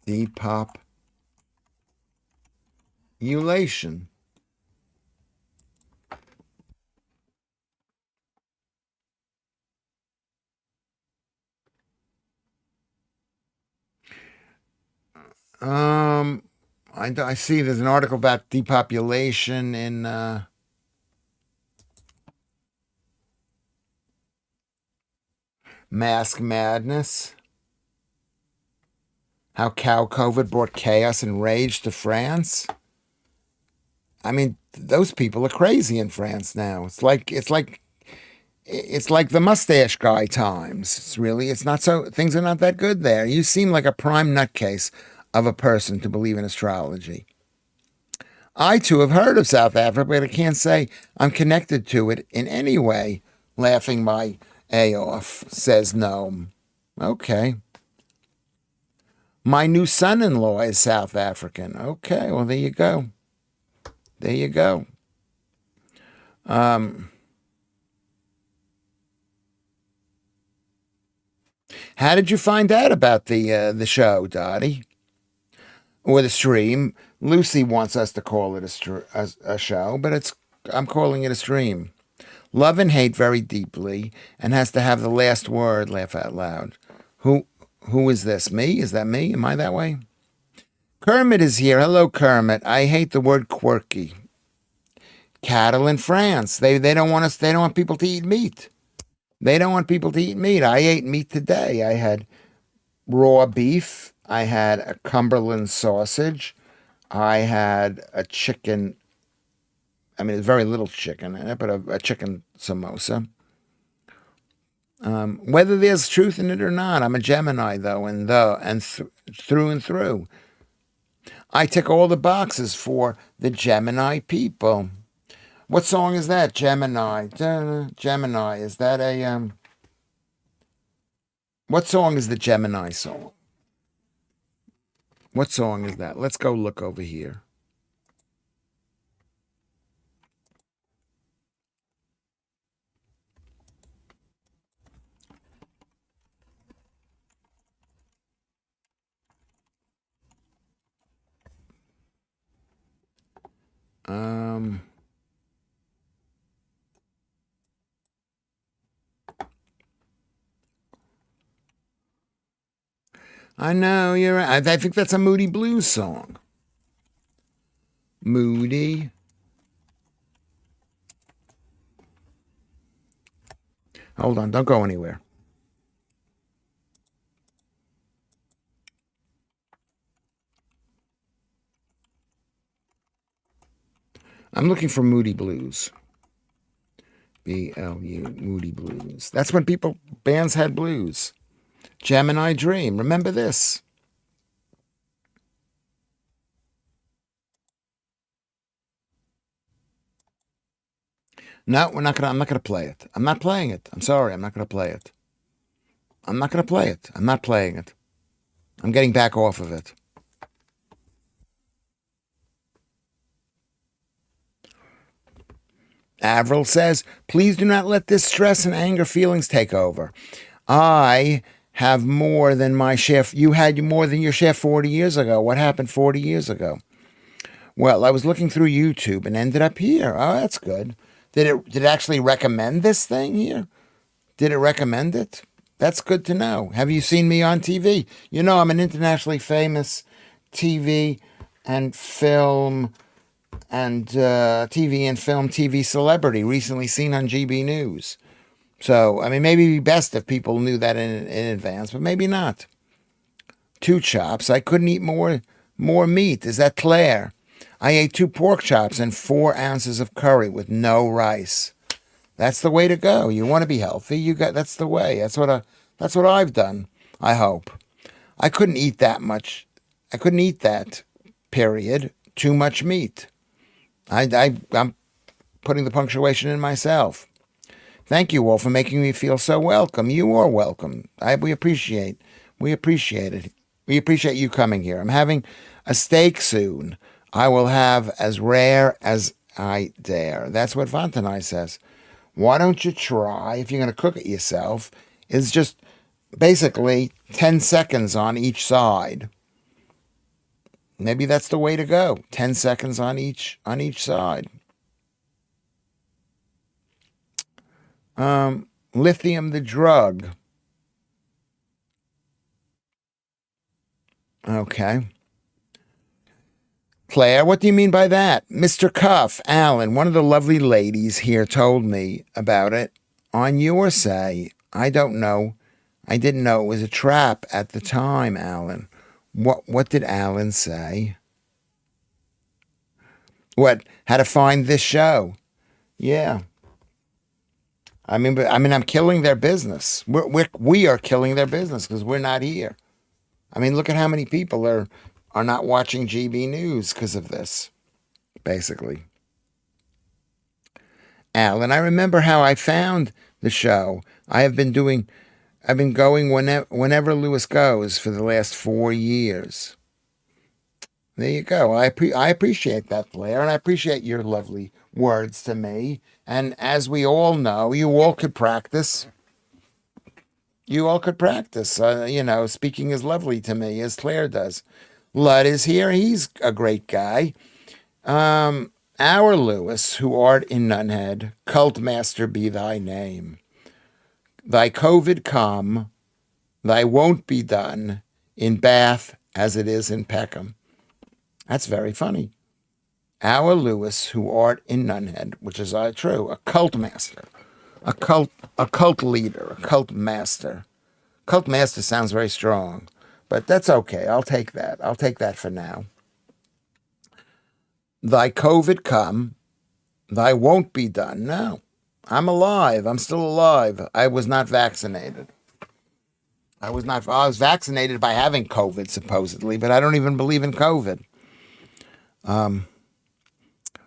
Depopulation. I see there's an article about depopulation in Mask Madness. How cow COVID brought chaos and rage to France. I mean, those people are crazy in France now. It's like the mustache guy times. It's not so, things are not that good there. You seem like a prime nutcase of a person to believe in astrology. I too have heard of South Africa, but I can't say I'm connected to it in any way. Laughing my Aoff, says Gnome. Okay. My new son-in-law is South African. Okay, well, there you go. There you go. How did you find out about the show, Dottie? Or the stream? Lucy wants us to call it a show, but I'm calling it a stream. Love and hate very deeply, and has to have the last word. Laugh out loud. Who who is this? Me? Is that me? Am I that way? Kermit is here. Hello, Kermit. I hate the word quirky. Cattle in France. They don't want us. They don't want people to eat meat. They don't want people to eat meat. I ate meat today. I had raw beef. I had a Cumberland sausage. I had a chicken. I mean, there's very little chicken in it, but a chicken samosa. Whether there's truth in it or not, I'm a Gemini though, through and through. I tick all the boxes for the Gemini people. What song is that? Gemini. Gemini. Is that a? What song is the Gemini song? What song is that? Let's go look over here. Um, I know you're right. I think that's a Moody Blues song. Moody. Hold on, don't go anywhere. I'm looking for Moody Blues. BLU, Moody Blues. That's when bands had blues. Gemini Dream. Remember this. No, I'm not gonna play it. I'm not playing it. I'm sorry, I'm not gonna play it. I'm not gonna play it. I'm not playing it. I'm getting back off of it. Avril says, please do not let this stress and anger feelings take over. I have more than my share. You had more than your share 40 years ago. What happened 40 years ago? Well, I was looking through YouTube and ended up here. Oh, that's good. Did it actually recommend this thing here? Did it recommend it? That's good to know. Have you seen me on TV? You know, I'm an internationally famous TV and film and TV celebrity, recently seen on GB News. So, I mean, maybe it'd be best if people knew that in advance, but maybe not. Two chops. I couldn't eat more meat. Is that Claire? I ate 2 pork chops and 4 ounces of curry with no rice. That's the way to go. You want to be healthy. That's the way. That's what I've done. I hope. I couldn't eat that much. I couldn't eat that. Period. Too much meat. I'm putting the punctuation in myself. Thank you all for making me feel so welcome. You are welcome. We appreciate it. We appreciate you coming here. I'm having a steak soon. I will have as rare as I dare. That's what Fontenay says. Why don't you try, if you're going to cook it yourself, is just basically 10 seconds on each side. Maybe that's the way to go. 10 seconds on each side. Lithium the drug. Okay. Claire, what do you mean by that? Mr. Cuff, Alan, one of the lovely ladies here told me about it on your say. I don't know. I didn't know it was a trap at the time, Alan. What did Alan say? What? How to find this show? Yeah. I'm killing their business. We are killing their business because we're not here. I mean, look at how many people are not watching GB News because of this, basically. Alan, I remember how I found the show. I have been doing. I've been going whenever Lewis goes for the last 4 years. There you go. I appreciate that, Blair, and I appreciate your lovely words to me. And as we all know, you all could practice. You all could practice. Speaking as lovely to me as Claire does. Ludd is here. He's a great guy. Our Lewis, who art in Nunhead, cult master be thy name. Thy COVID come, thy won't be done in Bath as it is in Peckham. That's very funny. Our Lewis, who art in Nunhead, which is true, a cult master, a cult leader, a cult master. Cult master sounds very strong, but that's okay. I'll take that. I'll take that for now. Thy COVID come, thy won't be done. No, I'm alive. I'm still alive. I was not vaccinated. I was not. I was vaccinated by having COVID, supposedly, but I don't even believe in COVID.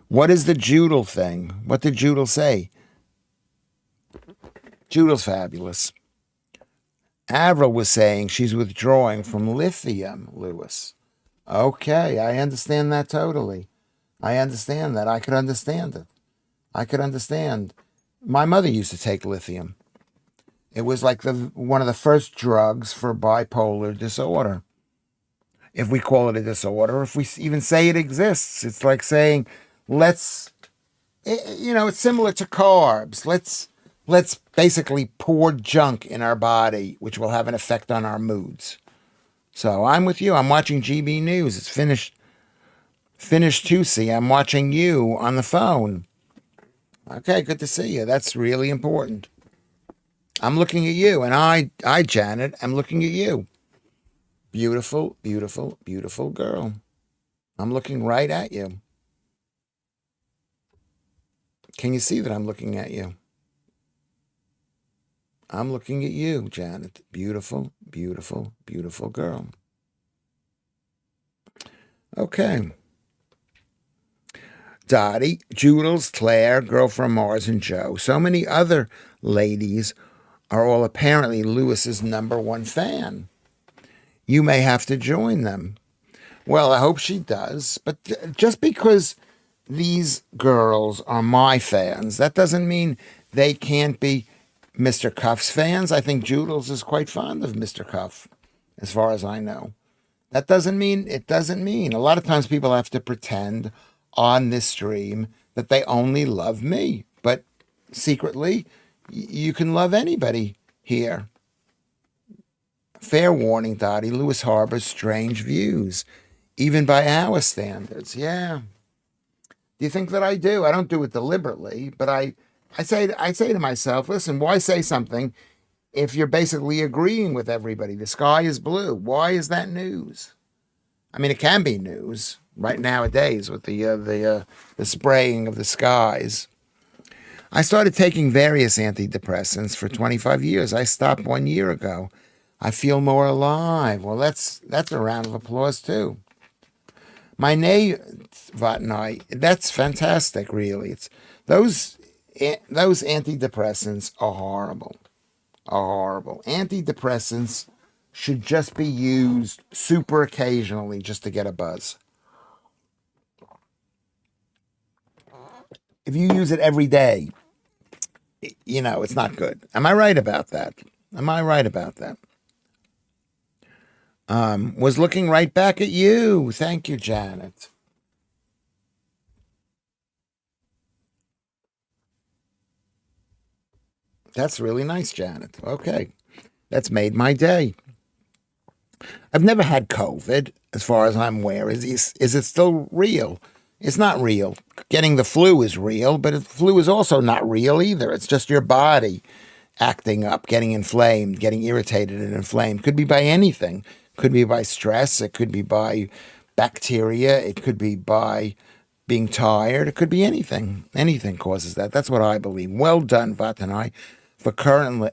What is the Judel thing? What did Judel say? Judel's fabulous. Avril was saying she's withdrawing from lithium, Lewis. Okay, I understand that totally. I understand that. I could understand it. I could understand. My mother used to take lithium. It was like one of the first drugs for bipolar disorder. If we call it a disorder, if we even say it exists, it's like saying, let's, it's similar to carbs. Let's basically pour junk in our body, which will have an effect on our moods. So I'm with you. I'm watching GB News. It's finished to see. I'm watching you on the phone. Okay, good to see you. That's really important. I'm looking at you, and I, Janet, am looking at you. Beautiful, beautiful, beautiful girl. I'm looking right at you. Can you see that I'm looking at you? I'm looking at you, Janet. Beautiful, beautiful, beautiful girl. Okay. Dottie, Judels, Claire, Girl from Mars, and Joe. So many other ladies are all apparently Lewis's #1 fan. You may have to join them. Well, I hope she does. But just because these girls are my fans, that doesn't mean they can't be Mr. Cuff's fans. I think Judels is quite fond of Mr. Cuff, as far as I know. It doesn't mean. A lot of times people have to pretend on this stream that they only love me. But secretly, you can love anybody here. Fair warning, Dottie. Lewis harbors strange views, even by our standards. Yeah. Do you think that I do? I don't do it deliberately, but I say to myself, listen, why say something if you're basically agreeing with everybody? The sky is blue. Why is that news? I mean, it can be news right nowadays with the spraying of the skies. I started taking various antidepressants for 25 years. I stopped 1 year ago. I feel more alive. Well, that's a round of applause too. My Vatnai, that's fantastic, really. It's those antidepressants are horrible. Are horrible. Antidepressants should just be used super occasionally just to get a buzz. If you use it every day, it's not good. Am I right about that? Was looking right back at you. Thank you, Janet. That's really nice, Janet. Okay. That's made my day. I've never had COVID, as far as I'm aware. Is it still real? It's not real. Getting the flu is real, but the flu is also not real either. It's just your body acting up, getting inflamed, getting irritated and inflamed. Could be by anything. Could be by stress. It could be by bacteria. It could be by being tired. It could be anything. Anything causes that. That's what I believe. Well done, Vatanai. For currently,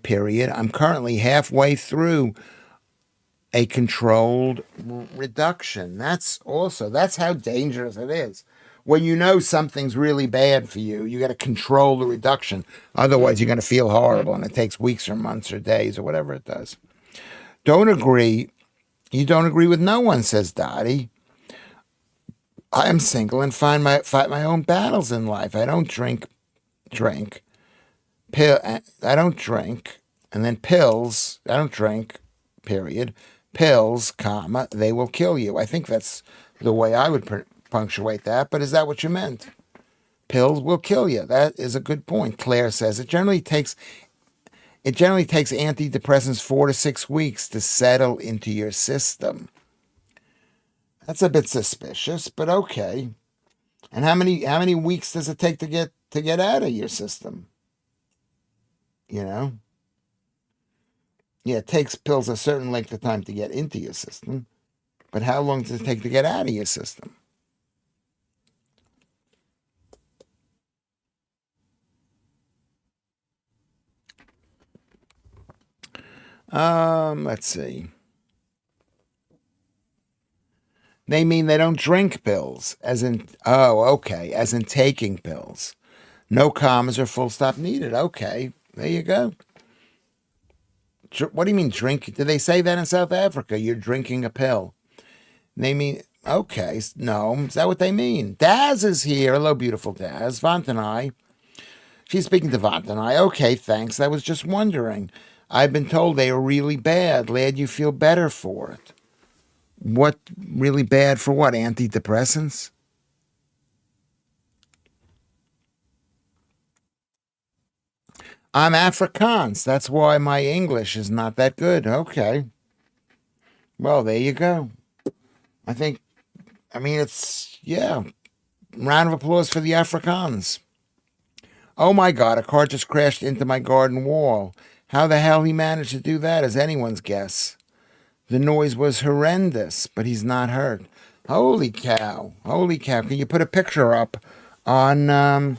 period. I'm currently halfway through a controlled reduction. That's how dangerous it is. when you know something's really bad for you, you got to control the reduction. Otherwise, you're going to feel horrible, and it takes weeks or months or days or whatever it does. Don't agree. You don't agree with no one, says Dottie. I am single and fight my own battles in life. I don't drink, pill. I don't drink, and then pills. I don't drink. Period. Pills, comma. They will kill you. I think that's the way I would punctuate that. But is that what you meant? Pills will kill you. That is a good point. Claire says it generally takes antidepressants 4 to 6 weeks to settle into your system. That's a bit suspicious, but okay. And how many weeks does it take to get out of your system? You know? Yeah, it takes pills a certain length of time to get into your system, but how long does it take to get out of your system? Let's see. They mean they don't drink pills, as in, oh, okay, as in taking pills. No commas or full stop needed. Okay, there you go. What do you mean drink? Did they say that in South Africa? You're drinking a pill. They mean, okay, no, is that what they mean? Daz is here. Hello, beautiful Daz. Vant and I. She's speaking to Vant and I. Okay, thanks. I was just wondering. I've been told they were really bad. Glad you feel better for it. What really bad for what? Antidepressants? I'm Afrikaans. That's why my English is not that good. Okay. Well, there you go. I think, I mean, yeah. Round of applause for the Afrikaans. Oh my God, a car just crashed into my garden wall. How the hell he managed to do that is anyone's guess. The noise was horrendous, but he's not hurt. Holy cow. Holy cow. Can you put a picture up on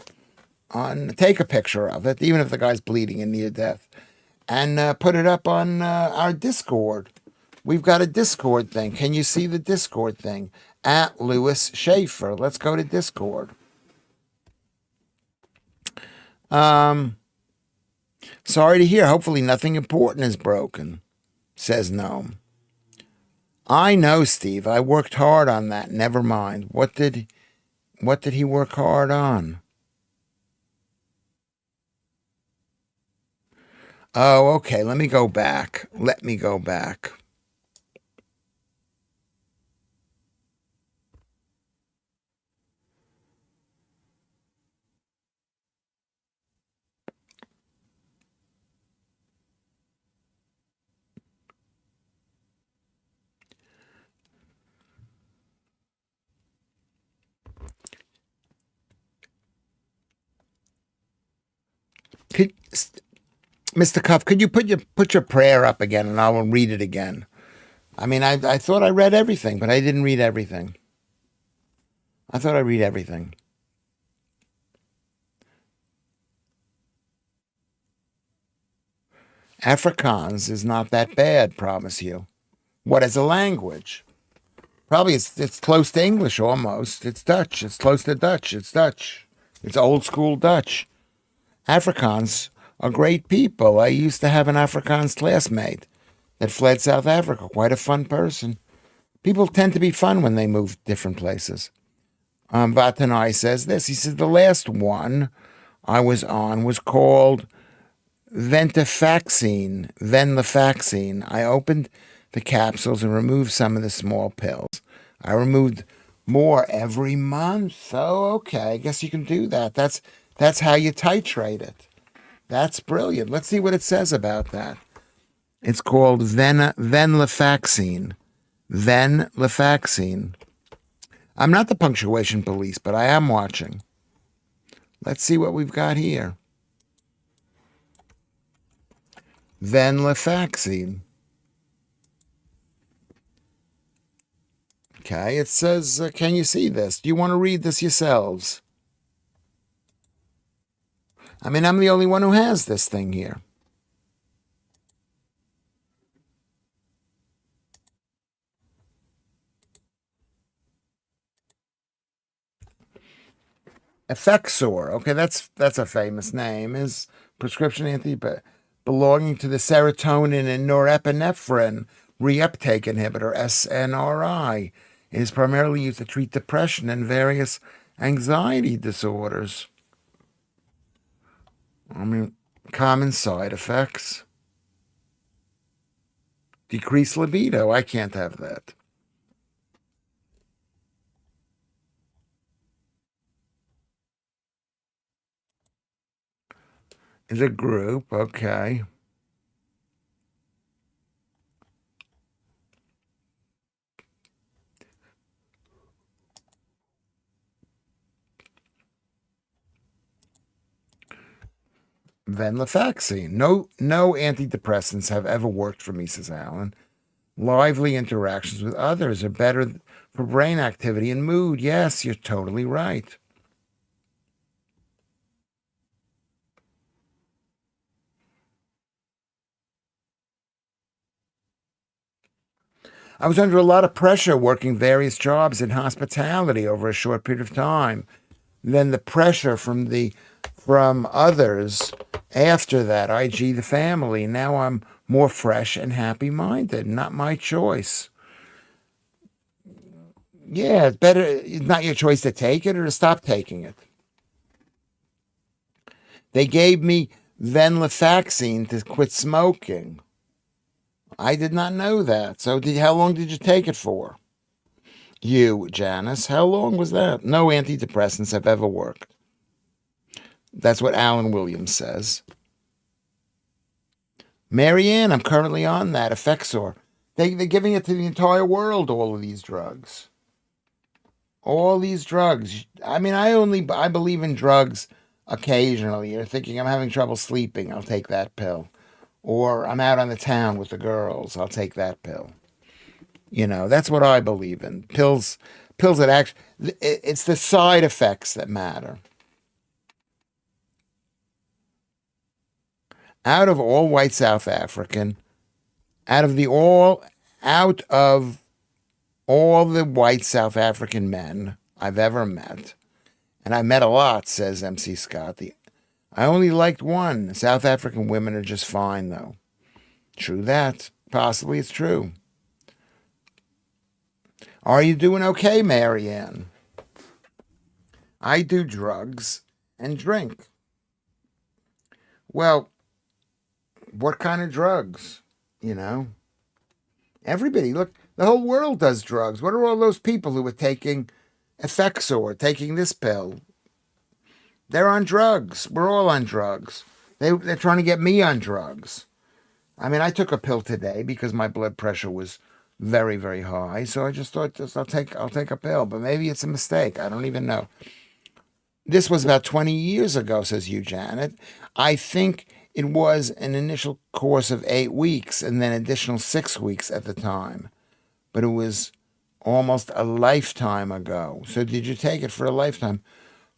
take a picture of it, even if the guy's bleeding and near death, and put it up on our Discord. We've got a Discord thing. Can you see the Discord thing? At Lewis Schaffer. Let's go to Discord. Sorry to hear. Hopefully nothing important is broken, says Gnome. I know, Steve. I worked hard on that. Never mind. What did he work hard on? Oh, okay. Let me go back. Let me go back. Could, Mr. Cuff, could you put your prayer up again, and I will read it again. I mean, I thought I read everything, but I didn't read everything. I thought I read everything. Afrikaans is not that bad, promise you. What is a language? Probably it's close to English almost. It's Dutch. It's close to Dutch. It's Dutch. It's old school Dutch. Afrikaans are great people. I used to have an Afrikaans classmate that fled South Africa. Quite a fun person. People tend to be fun when they move different places. Vatanai says this. He said the last one I was on was called Venlafaxine. I opened the capsules and removed some of the small pills. I removed more every month. Oh, okay. I guess you can do that. That's how you titrate it. That's brilliant. Let's see what it says about that. It's called Venlafaxine. Venlafaxine. I'm not the punctuation police, but I am watching. Let's see what we've got here. Venlafaxine. Okay, it says, can you see this? Do you want to read this yourselves? I mean, I'm the only one who has this thing here. Effexor. Okay, that's a famous name. Is prescription belonging to the serotonin and norepinephrine reuptake inhibitor (SNRI). It is primarily used to treat depression and various anxiety disorders. I mean, common side effects: decreased libido. I can't have that. Is a group, okay. Venlafaxine. No antidepressants have ever worked for me, says Alan. Lively interactions with others are better for brain activity and mood. Yes, you're totally right. I was under a lot of pressure working various jobs in hospitality over a short period of time. Then the pressure from others after that, i.g. the family. Now I'm more fresh and happy minded. Not my choice. Yeah, it's better. It's not your choice to take it or to stop taking it. They gave me venlafaxine to quit smoking. I did not know that. So, how long did you take it for? You, Janice, how long was that? No antidepressants have ever worked. That's what Alan Williams says. Marianne, I'm currently on that Effexor. They're giving it to the entire world, all of these drugs. All these drugs. I mean, I believe in drugs occasionally. You're thinking I'm having trouble sleeping, I'll take that pill. Or I'm out on the town with the girls, I'll take that pill. That's what I believe in. Pills that actually, it's the side effects that matter. Out of all white South African, out of the all, out of all the white South African men I've ever met, and I met a lot, says MC Scott. I only liked one. South African women are just fine, though. True that. Possibly it's true. Are you doing okay, Marianne? I do drugs and drink. Well, what kind of drugs? You know, everybody, look, the whole world does drugs. What are all those people who are taking Effexor, taking this pill? They're on drugs. We're all on drugs. They're trying to get me on drugs. I mean, I took a pill today because my blood pressure was very, very high. So I just thought, I'll take a pill. But maybe it's a mistake. I don't even know. This was about 20 years ago, says you, Janet. I think it was an initial course of 8 weeks and then additional 6 weeks at the time. But it was almost a lifetime ago. So did you take it for a lifetime?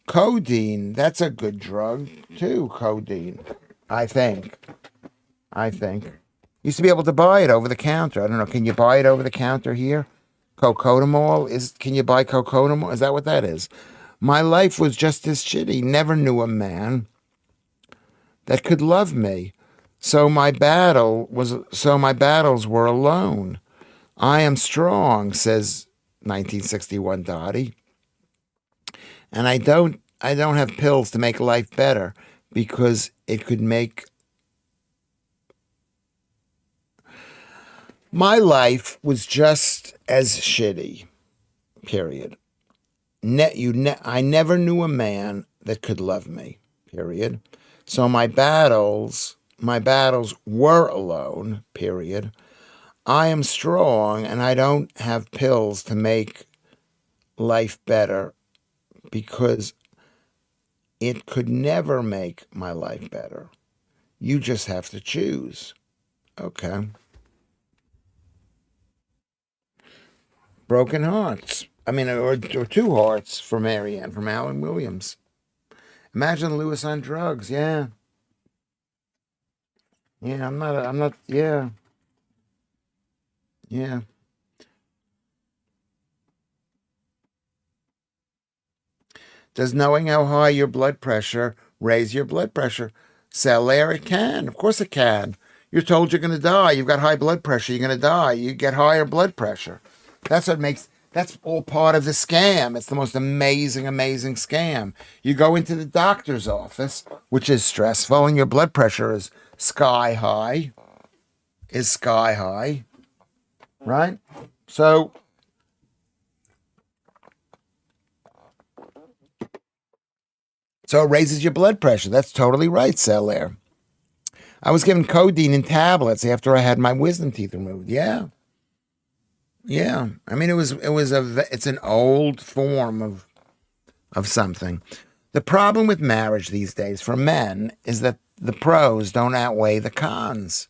Codeine, that's a good drug too, codeine. I think. I think. Used to be able to buy it over the counter. I don't know. Can you buy it over the counter here? Cocodamol is. Can you buy cocodamol? Is that what that is? My life was just as shitty. Never knew a man that could love me. So my battles were alone. I am strong, says 1961 Dottie, and I don't have pills to make life better because it could make my life was just as shitty. Period. I never knew a man that could love me. Period. So my battles were alone. Period. I am strong, and I don't have pills to make life better because it could never make my life better. You just have to choose. Okay. Broken hearts. I mean, or two hearts for Marianne from Alan Williams. Imagine Lewis on drugs. Yeah. Yeah, I'm not, yeah, yeah. Does knowing how high your blood pressure raise your blood pressure? Cell air, it can. Of course it can. You're told you're going to die. You've got high blood pressure. You're going to die. You get higher blood pressure. That's all part of the scam. It's the most amazing, amazing scam. You go into the doctor's office, which is stressful, and your blood pressure is sky high, right? So So it raises your blood pressure. That's totally right, Cell. I was given codeine in tablets after I had my wisdom teeth removed. Yeah, yeah. I mean, it's an old form of something. The problem with marriage these days for men is that the pros don't outweigh the cons.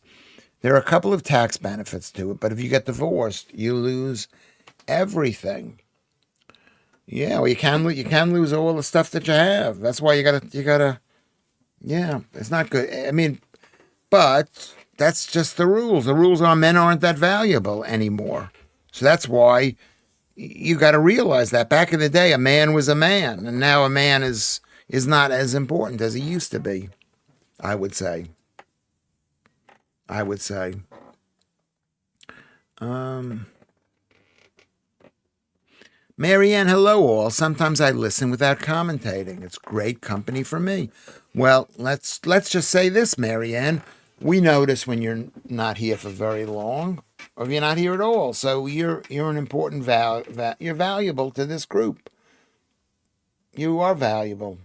There are a couple of tax benefits to it, but if you get divorced, you lose everything. Yeah, well, you can lose all the stuff that you have. That's why you gotta. Yeah, it's not good. I mean, but that's just the rules. The rules are men aren't that valuable anymore. So that's why you got to realize that back in the day, a man was a man, and now a man is not as important as he used to be. I would say. I would say. Um, Marianne, hello all. Sometimes I listen without commentating. It's great company for me. Well, let's just say this, Marianne. We notice when you're not here for very long, or if you're not here at all. So you're an important you're valuable to this group. You are valuable.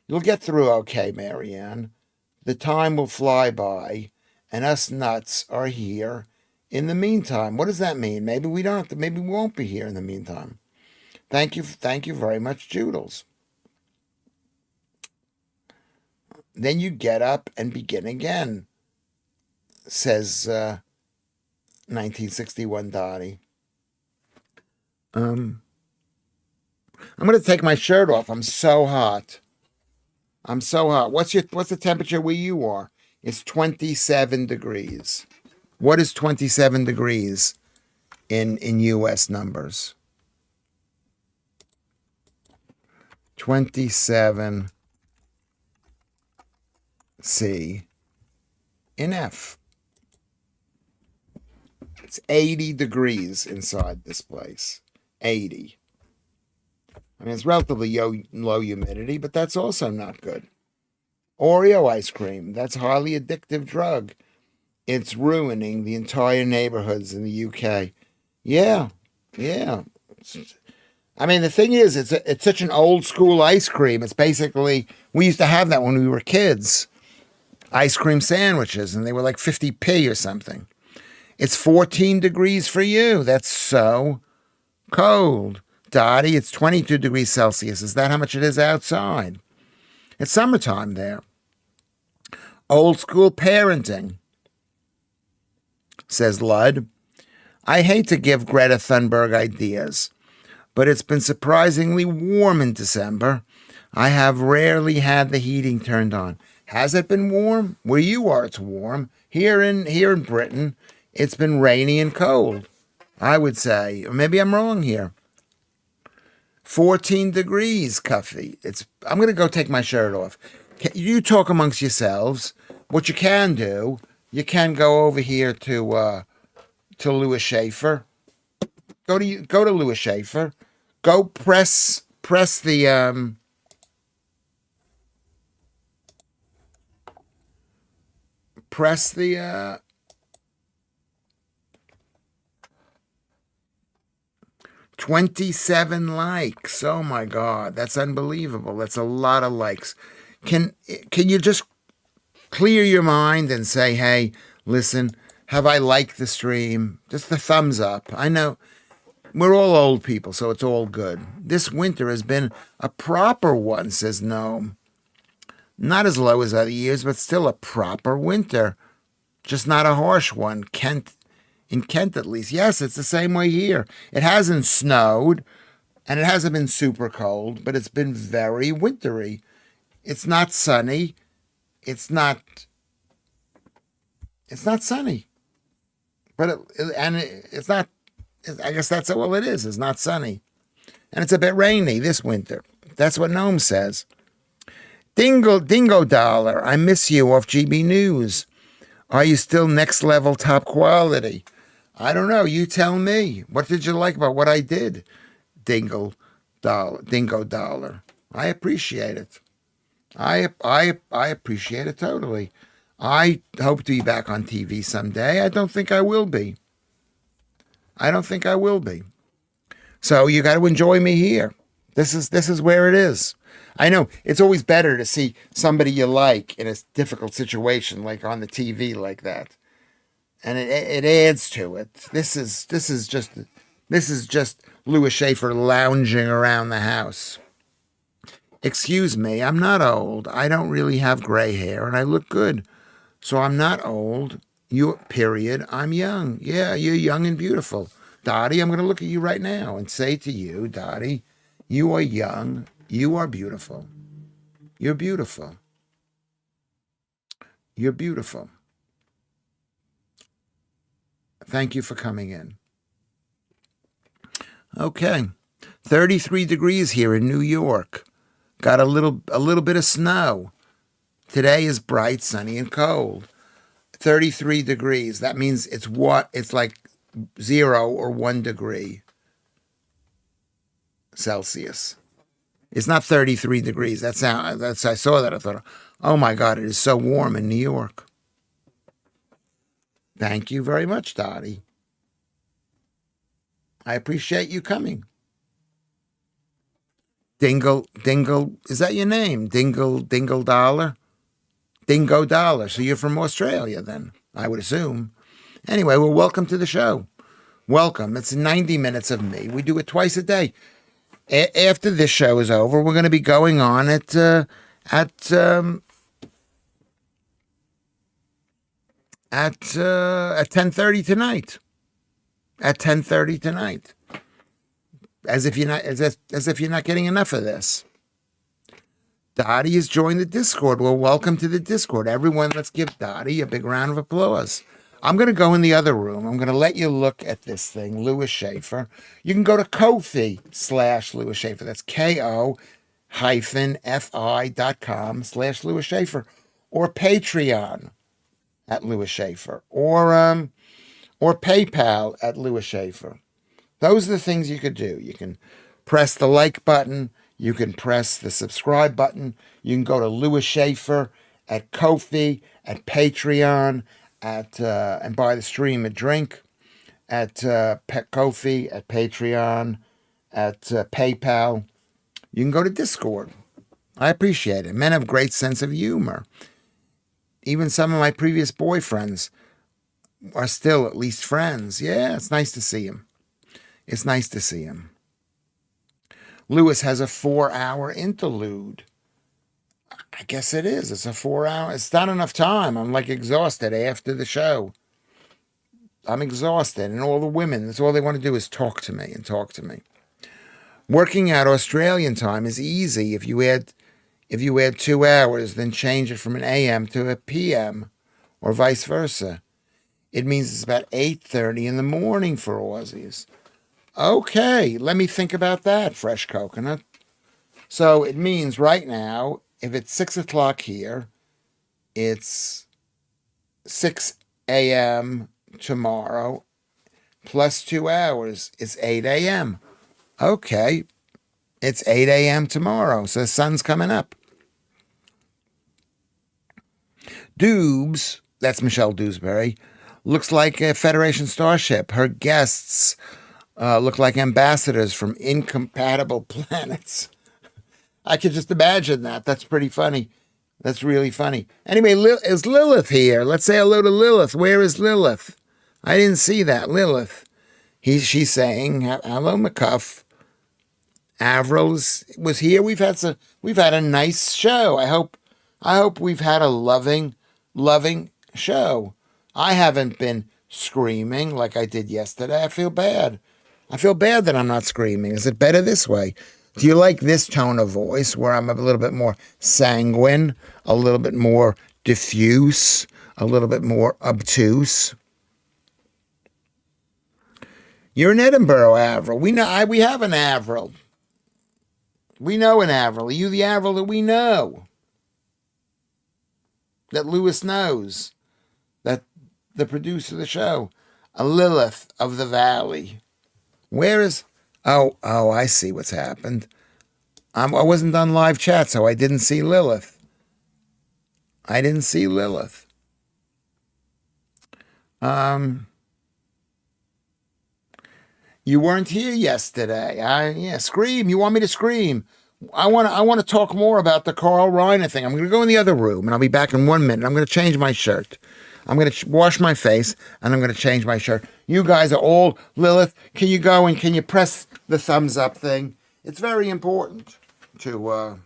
You'll get through okay, Marianne. The time will fly by, and us nuts are here. In the meantime, what does that mean? Maybe we don't have to. Maybe we won't be here in the meantime. Thank you very much, Joodles. Then you get up and begin again, says 1961 Dottie. Um, I'm going to take my shirt off. I'm so hot. I'm so hot. What's the temperature where you are? It's 27 degrees. What is 27 degrees in US numbers? 27 C in F. It's 80 degrees inside this place. 80. I mean, it's relatively low humidity, but that's also not good. Oreo ice cream, that's a highly addictive drug. It's ruining the entire neighborhoods in the UK. Yeah, yeah. I mean, the thing is, it's such an old school ice cream. It's basically, we used to have that when we were kids, ice cream sandwiches, and they were like 50p or something. It's 14 degrees for you. That's so cold. Dottie, it's 22 degrees Celsius. Is that how much it is outside? It's summertime there. Old school parenting, says Ludd. I hate to give Greta Thunberg ideas, but it's been surprisingly warm in December. I have rarely had the heating turned on. Has it been warm? Where you are, it's warm. Here in Britain, it's been rainy and cold, I would say. Or maybe I'm wrong here. 14 degrees, Cuffy. I'm going to go take my shirt off. You talk amongst yourselves. What you can do, you can go over here to Lewis Schaffer. Go to Lewis Schaffer. Go press the 27 likes. Oh my God, that's unbelievable. That's a lot of likes. Can you just clear your mind and say, hey, listen, have I liked the stream? Just the thumbs up. I know we're all old people, so it's all good. This winter has been a proper one, says Gnome. Not as low as other years, but still a proper winter. Just not a harsh one. In Kent, at least. Yes, it's the same way here. It hasn't snowed, and it hasn't been super cold, but it's been very wintry. It's not sunny. It's not sunny. But it's not. I guess that's all it is. It's not sunny, and it's a bit rainy this winter. That's what Noam says. Dingo Dollar, I miss you off GB News. Are you still next level top quality? I don't know. You tell me. What did you like about what I did? Dingo Dollar. I appreciate it. I appreciate it totally. I hope to be back on TV someday. I don't think I will be. I don't think I will be. So you got to enjoy me here. This is where it is. I know it's always better to see somebody you like in a difficult situation, like on the TV, like that, and it adds to it. This is just Lewis Schaffer lounging around the house. Excuse me, I'm not old. I don't really have gray hair, and I look good, so I'm not old. You period. I'm young. Yeah, you're young and beautiful. Dottie, I'm going to look at you right now and say to you, Dottie, you are young. You are beautiful. You're beautiful. You're beautiful. Thank you for coming in. Okay. 33 degrees here in New York. Got a little bit of snow. Today is bright, sunny, and cold. 33 degrees. That means it's like 0 or 1 degree Celsius. It's not 33 degrees. I saw that. I thought, oh my God, it is so warm in New York. Thank you very much, Dottie. I appreciate you coming. Dingle, is that your name? Dingle Dollar? Dingo Dollar. So you're from Australia then, I would assume. Anyway, well, welcome to the show. Welcome. It's 90 minutes of me. We do it twice a day. After this show is over, we're going to be going on at 10:30 tonight. At 10:30 tonight. As if you're not getting enough of this. Dottie has joined the Discord. Well, welcome to the Discord. Everyone, let's give Dottie a big round of applause. I'm going to go in the other room. I'm going to let you look at this thing, Lewis Schaffer. You can go to Ko-fi/Lewis Schaffer. That's ko-fi.com/Lewis Schaffer. Or Patreon at Lewis Schaffer. Or PayPal at Lewis Schaffer. Those are the things you could do. You can press the like button. You can press the subscribe button. You can go to Lewis Schaffer at Ko-fi, at Patreon, and buy the stream a drink at Ko-fi, at Patreon, at PayPal. You can go to Discord. I appreciate it. Men have great sense of humor. Even some of my previous boyfriends are still at least friends. Yeah, it's nice to see him. It's nice to see him. Lewis has a 4-hour interlude. I guess it is. It's a 4-hour. It's not enough time. I'm like exhausted after the show. I'm exhausted. And all the women, that's all they want to do is talk to me and talk to me. Working out Australian time is easy. If you add 2 hours, then change it from an AM to a PM or vice versa. It means it's about 8:30 in the morning for Aussies. Okay, let me think about that, fresh coconut. So it means right now, if it's 6 o'clock here, it's 6 a.m. tomorrow, plus 2 hours. It's 8 a.m. Okay, it's 8 a.m. tomorrow, so the sun's coming up. Doobs, that's Michelle Dewsbury, looks like a Federation starship. Her guests look like ambassadors from incompatible planets. I could just imagine that. That's pretty funny. That's really funny. Anyway, is Lilith here? Let's say hello to Lilith. Where is Lilith? I didn't see that. Lilith. She's saying, hello, McCuff. Avril was here. We've had a nice show. I hope we've had a loving show. I haven't been screaming like I did yesterday. I feel bad. I feel bad that I'm not screaming. Is it better this way? Do you like this tone of voice where I'm a little bit more sanguine, a little bit more diffuse, a little bit more obtuse? You're in Edinburgh, Avril. We have an Avril. We know an Avril. Are you the Avril that we know? That Lewis knows? That the producer of the show? A Lilith of the Valley. Where is... Oh, I see what's happened. I wasn't on live chat, so I didn't see Lilith. I didn't see Lilith. You weren't here yesterday. Yeah, scream. You want me to scream? I want to talk more about the Carl Reiner thing. I'm going to go in the other room and I'll be back in 1 minute. I'm going to change my shirt. I'm going to wash my face and I'm going to change my shirt. You guys are all Lilith. Can you go and can you press the thumbs up thing? It's very important to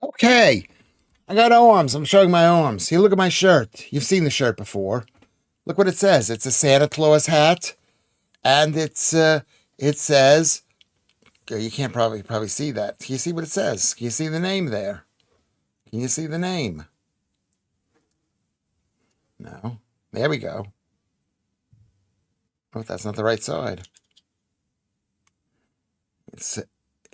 Okay. I got arms. I'm showing my arms. Here, look at my shirt. You've seen the shirt before. Look what it says. It's a Santa Claus hat, and it says you can't probably see that. Can you see what it says? Can you see the name there? Can you see the name? No. There we go. Oh, that's not the right side. It's,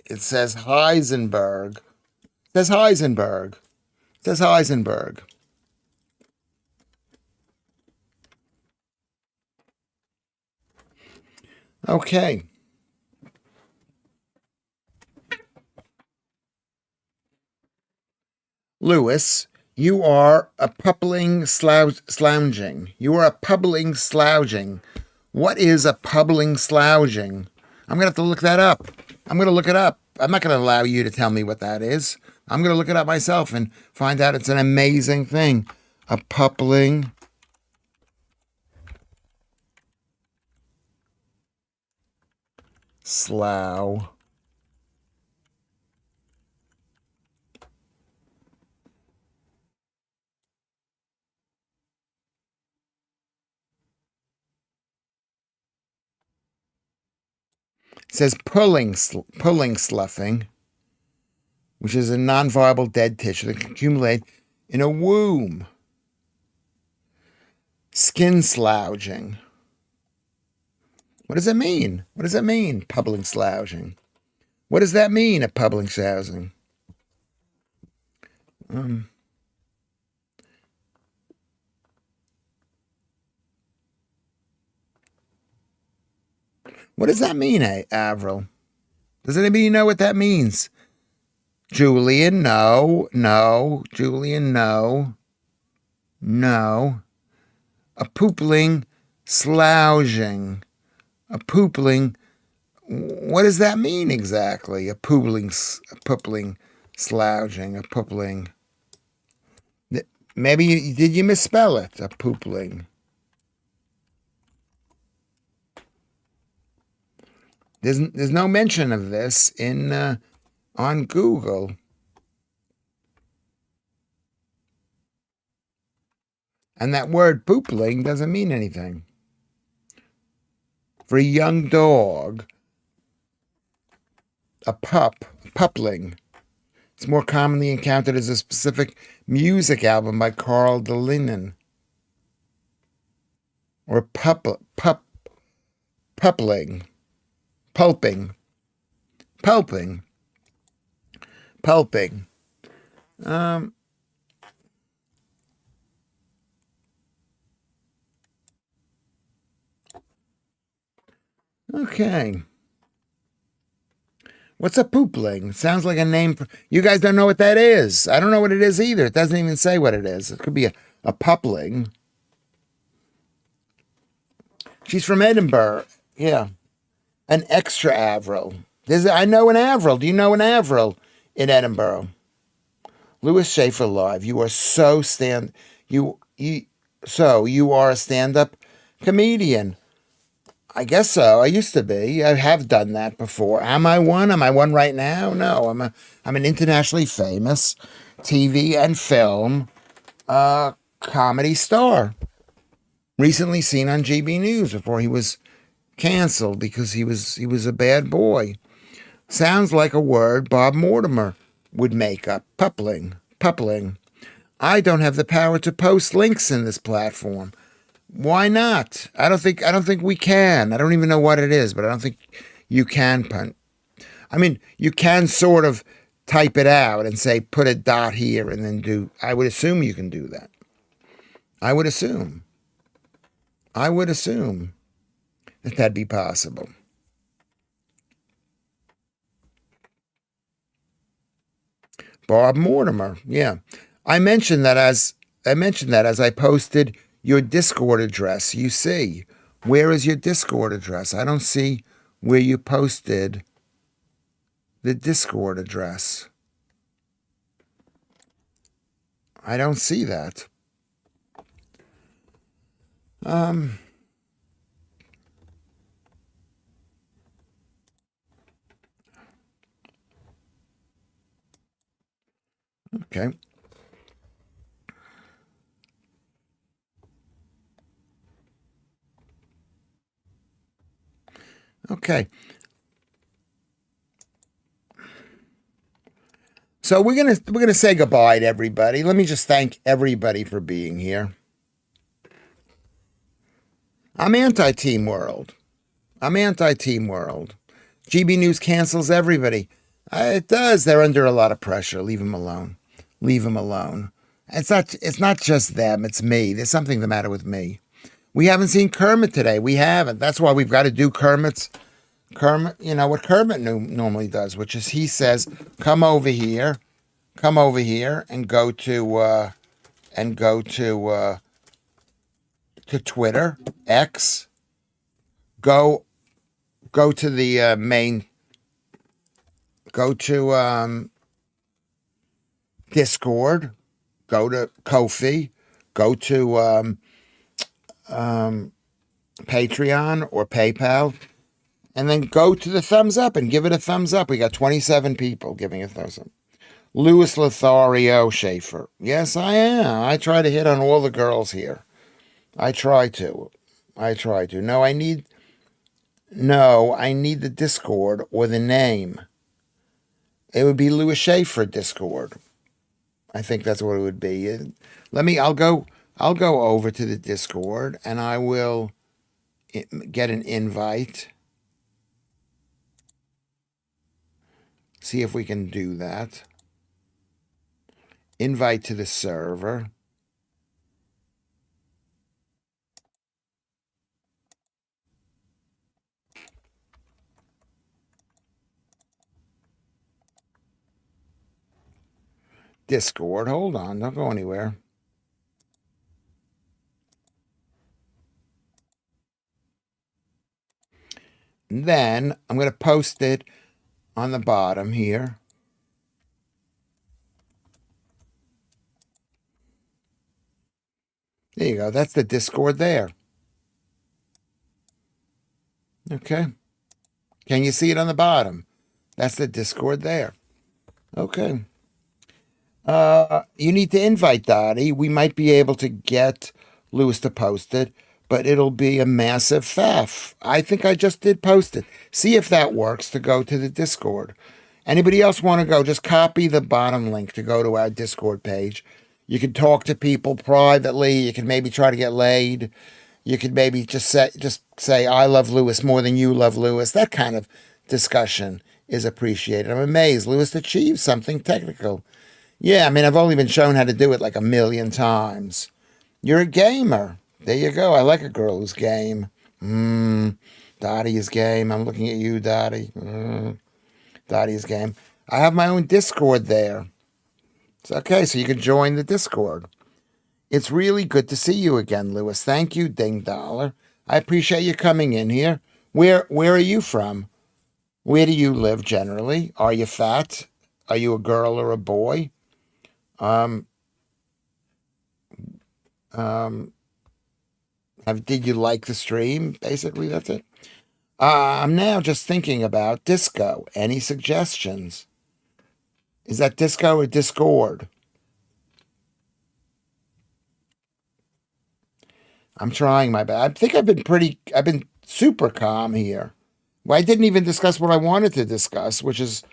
it says Heisenberg. It says Heisenberg. It says Heisenberg. Okay. Lewis, you are a pubbling slounging. You are a pubbling slouching. What is a pubbling slouching? I'm going to have to look that up. I'm going to look it up. I'm not going to allow you to tell me what that is. I'm going to look it up myself and find out it's an amazing thing. A pubbling slough. It says pulling sloughing, which is a non-viable dead tissue that can accumulate in a womb. Skin sloughing. What does it mean? What does that mean, pubbling sloughing? What does that mean, a pubbling sloughing? What does that mean, Avril? Does anybody know what that means? Julian, no. Julian, no. No. A poopling sloughing. A poopling. What does that mean exactly? A poopling sloughing. A poopling. Maybe did you misspell it? A poopling. There's no mention of this in on Google. And that word poopling doesn't mean anything. For a young dog, a pupling. It's more commonly encountered as a specific music album by Carl DeLinen. Or pulping. Pulping. Okay. What's a poopling? Sounds like a name for. You guys don't know what that is. I don't know what it is either. It doesn't even say what it is. It could be a pupling. She's from Edinburgh. Yeah. An extra Avril. I know an Avril. Do you know an Avril in Edinburgh? Lewis Schaffer live. You are so you are a stand-up comedian. I guess so. I used to be. I have done that before. Am I one? Am I one right now? No. I'm an internationally famous TV and film comedy star. Recently seen on GB News before he was canceled because he was a bad boy. Sounds like a word Bob Mortimer would make up. Pupling. Pupling. I don't have the power to post links in this platform. Why not? I don't think we can. I don't even know what it is, but I don't think you can I mean, you can sort of type it out and say put a dot here and then do. I would assume you can do that. I would assume. I would assume that that'd be possible. Bob Mortimer. Yeah. I mentioned that as I posted your Discord address. You see, where is your Discord address? I don't see where you posted the Discord address. I don't see that. Um, okay. Okay. So we're gonna say goodbye to everybody. Let me just thank everybody for being here. I'm anti-Team World. I'm anti-Team World. GB News cancels everybody. It does. They're under a lot of pressure. Leave them alone. Leave them alone. It's not just them. It's me. There's something the matter with me. We haven't seen Kermit today. We haven't. That's why we've got to do Kermit. You know what Kermit normally does, which is he says, "Come over here, come over here, and go to Twitter, X, go go to the main, go to Discord, go to Kofi, go to Patreon or PayPal, and then go to the thumbs up and give it a thumbs up. We got 27 people giving a thumbs up. Louis Lothario Schaffer. Yes, I am. I try to hit on all the girls here. I try to. I try to. No, I need the Discord or the name. It would be Lewis Schaffer Discord. I think that's what it would be. I'll go over to the Discord and I will get an invite. See if we can do that. Invite to the server. Discord. Hold on. Don't go anywhere. And then I'm going to post it on the bottom here. There you go. That's the Discord there. Okay. Can you see it on the bottom? That's the Discord there. Okay. You need to invite Dottie. We might be able to get Lewis to post it, but it'll be a massive faff. I think I just did post it. See if that works to go to the Discord. Anybody else want to go? Just copy the bottom link to go to our Discord page. You can talk to people privately. You can maybe try to get laid. You could maybe just say I love Lewis more than you love Lewis. That kind of discussion is appreciated. I'm amazed Lewis achieved something technical. Yeah, I mean, I've only been shown how to do it like a million times. You're a gamer. There you go. I like a girl who's game. Dottie is game. I'm looking at you, Dottie. Dottie is game. I have my own Discord there. It's okay, so you can join the Discord. It's really good to see you again, Lewis. Thank you, Ding Dollar. I appreciate you coming in here. Where are you from? Where do you live generally? Are you fat? Are you a girl or a boy? Um, um, did you like the stream? Basically, that's it. I'm now just thinking about disco. Any suggestions? Is that disco or Discord? I'm trying my best. I think I've been super calm here. Well, I didn't even discuss what I wanted to discuss, which is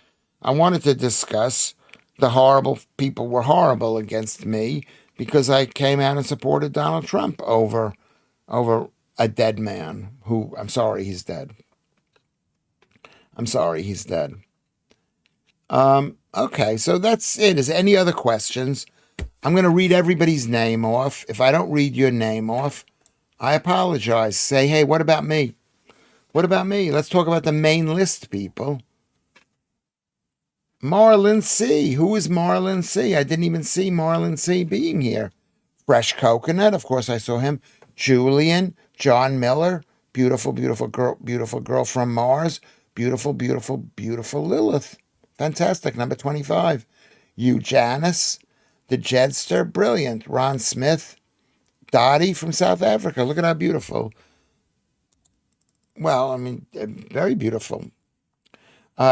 I wanted to discuss the horrible people were horrible against me because I came out and supported Donald Trump over a dead man who I'm sorry he's dead. I'm sorry he's dead. Okay, so that's it. Is there any other questions? I'm going to read everybody's name off. If I don't read your name off, I apologize. Say, hey, what about me? What about me? Let's talk about the main list, people. Marlon C. Who is Marlon C? I didn't even see Marlon C being here. Fresh Coconut, of course I saw him. Julian, John Miller, beautiful girl from Mars. Beautiful Lilith. Fantastic, number 25. You Janice, the Jedster, brilliant. Ron Smith, Dottie from South Africa. Look at how beautiful. Well, I mean, very beautiful.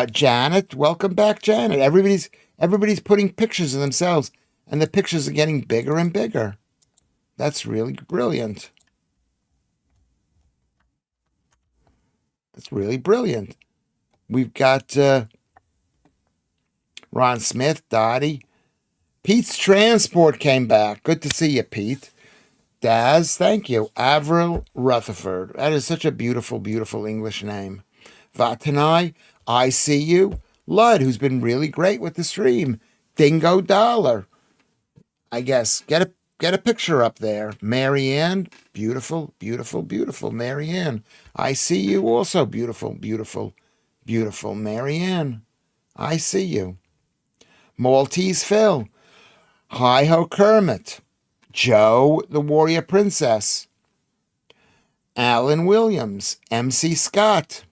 Janet, welcome back, Janet. Everybody's putting pictures of themselves, and the pictures are getting bigger and bigger. That's really brilliant. That's really brilliant. We've got Ron Smith, Dottie. Pete's Transport came back. Good to see you, Pete. Daz, thank you. Avril Rutherford. That is such a beautiful English name. Vatanai, I see you. Lud, who's been really great with the stream. Dingo Dollar. I guess. Get a picture up there. Marianne, beautiful. Marianne. I see you also. Beautiful. Marianne. I see you. Maltese Phil. Hi Ho Kermit. Joe, the Warrior Princess. Alan Williams. MC Scott.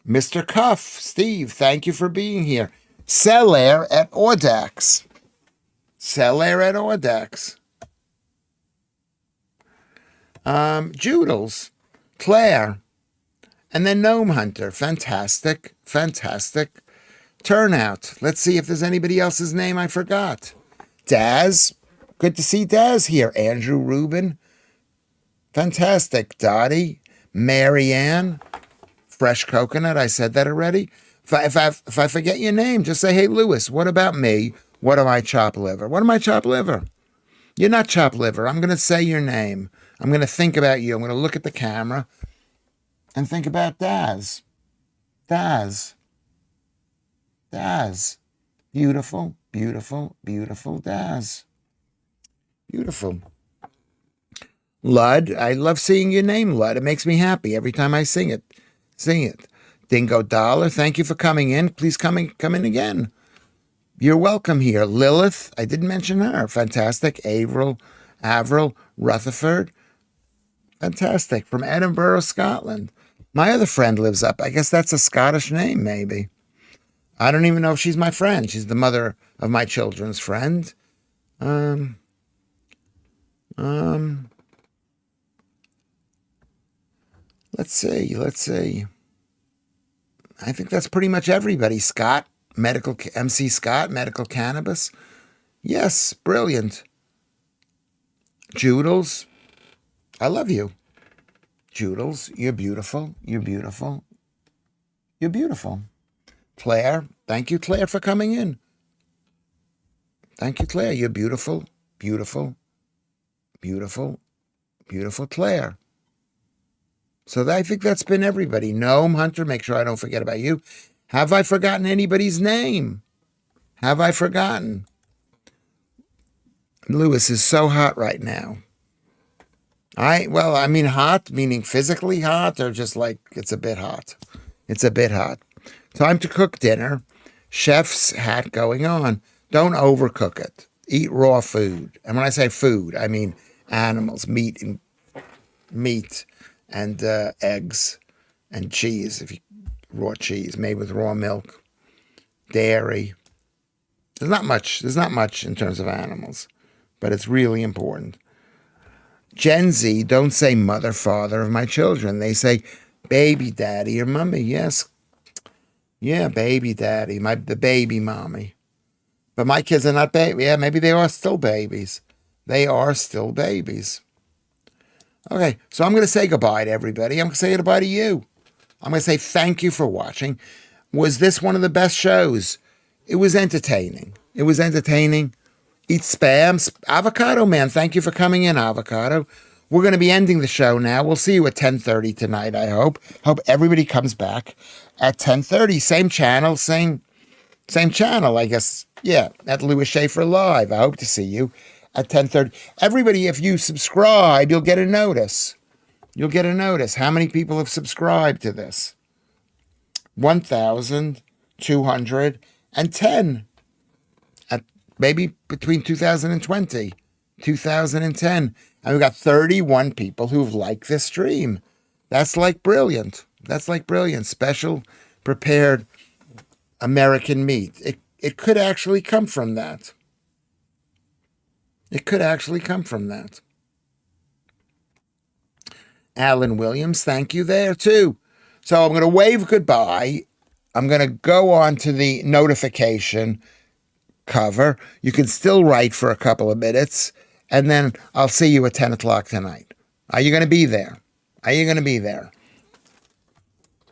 Mr. Cuff. Steve, thank you for being here. Cellaire at Audax. Joodles. Claire. And then Gnome Hunter. Fantastic. Turnout. Let's see if there's anybody else's name I forgot. Daz. Good to see Daz here. Andrew Rubin. Fantastic. Dottie. Marianne. Fresh Coconut. I said that already. If I forget your name, just say, hey, Lewis, what about me? What am I, chop liver? What am I, chop liver? You're not chop liver. I'm going to say your name. I'm going to think about you. I'm going to look at the camera and think about Daz. Daz. Beautiful Daz. Beautiful. Lud, I love seeing your name, Lud. It makes me happy every time I sing it. Dingo Dollar, thank you for coming in. Please come in again. You're welcome here. Lilith, I didn't mention her. Fantastic. Avril Rutherford. Fantastic. From Edinburgh, Scotland. My other friend lives up. I guess that's a Scottish name, maybe. I don't even know if she's my friend. She's the mother of my children's friend. Let's see. I think that's pretty much everybody. Scott, MC Scott, medical cannabis. Yes, brilliant. Joodles, I love you. Joodles, you're beautiful. Claire, thank you, Claire, for coming in. Thank you, Claire. You're beautiful, Claire. So I think that's been everybody. Gnome Hunter, make sure I don't forget about you. Have I forgotten anybody's name? Have I forgotten? Lewis is so hot right now. I mean hot, meaning physically hot, or just like it's a bit hot. It's a bit hot. Time to cook dinner. Chef's hat going on. Don't overcook it. Eat raw food. And when I say food, I mean animals, meat and eggs and cheese. If you raw cheese made with raw milk, dairy. There's not much. There's not much in terms of animals, but it's really important. Gen Z don't say mother, father of my children. They say baby daddy or mummy. Yes, yeah, baby daddy, the baby mommy. But my kids are not baby. Yeah, maybe they are still babies. They are still babies. Okay, so I'm going to say goodbye to everybody. I'm going to say goodbye to you. I'm going to say thank you for watching. Was this one of the best shows? It was entertaining. It was entertaining. Eat spam. Avocado Man, thank you for coming in, Avocado. We're going to be ending the show now. We'll see you at 10:30 tonight, I hope. Hope everybody comes back at 10:30. Same channel, same channel, I guess. Yeah, at Lewis Schaffer Live. I hope to see you at 10:30. Everybody, if you subscribe, you'll get a notice. You'll get a notice. How many people have subscribed to this? 1,210 at maybe between 2020, 2010. And we've got 31 people who've liked this stream. That's like brilliant. That's like brilliant. Special prepared American meat. It could actually come from that. It could actually come from that. Alan Williams, thank you there too. So I'm going to wave goodbye. I'm going to go on to the notification cover. You can still write for a couple of minutes, and then I'll see you at 10 o'clock tonight. Are you going to be there? Are you going to be there?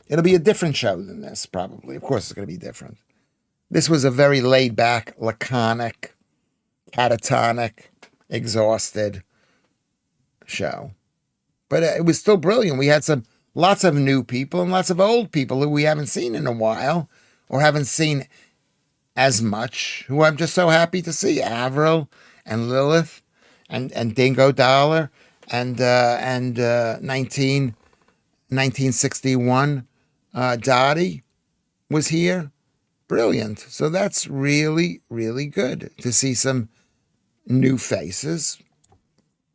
It'll be a different show than this, probably. Of course, it's going to be different. This was a very laid back, laconic, catatonic, exhausted show. But it was still brilliant. We had lots of new people and lots of old people who we haven't seen in a while or haven't seen as much, who I'm just so happy to see. Avril and Lilith and Dingo Dollar and 1961 Dottie was here. Brilliant. So that's really, really good to see some new faces.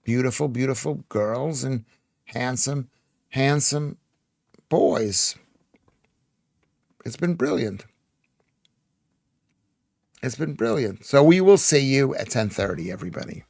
Beautiful, beautiful girls and handsome, handsome boys. It's been brilliant. It's been brilliant. So we will see you at 10:30, everybody.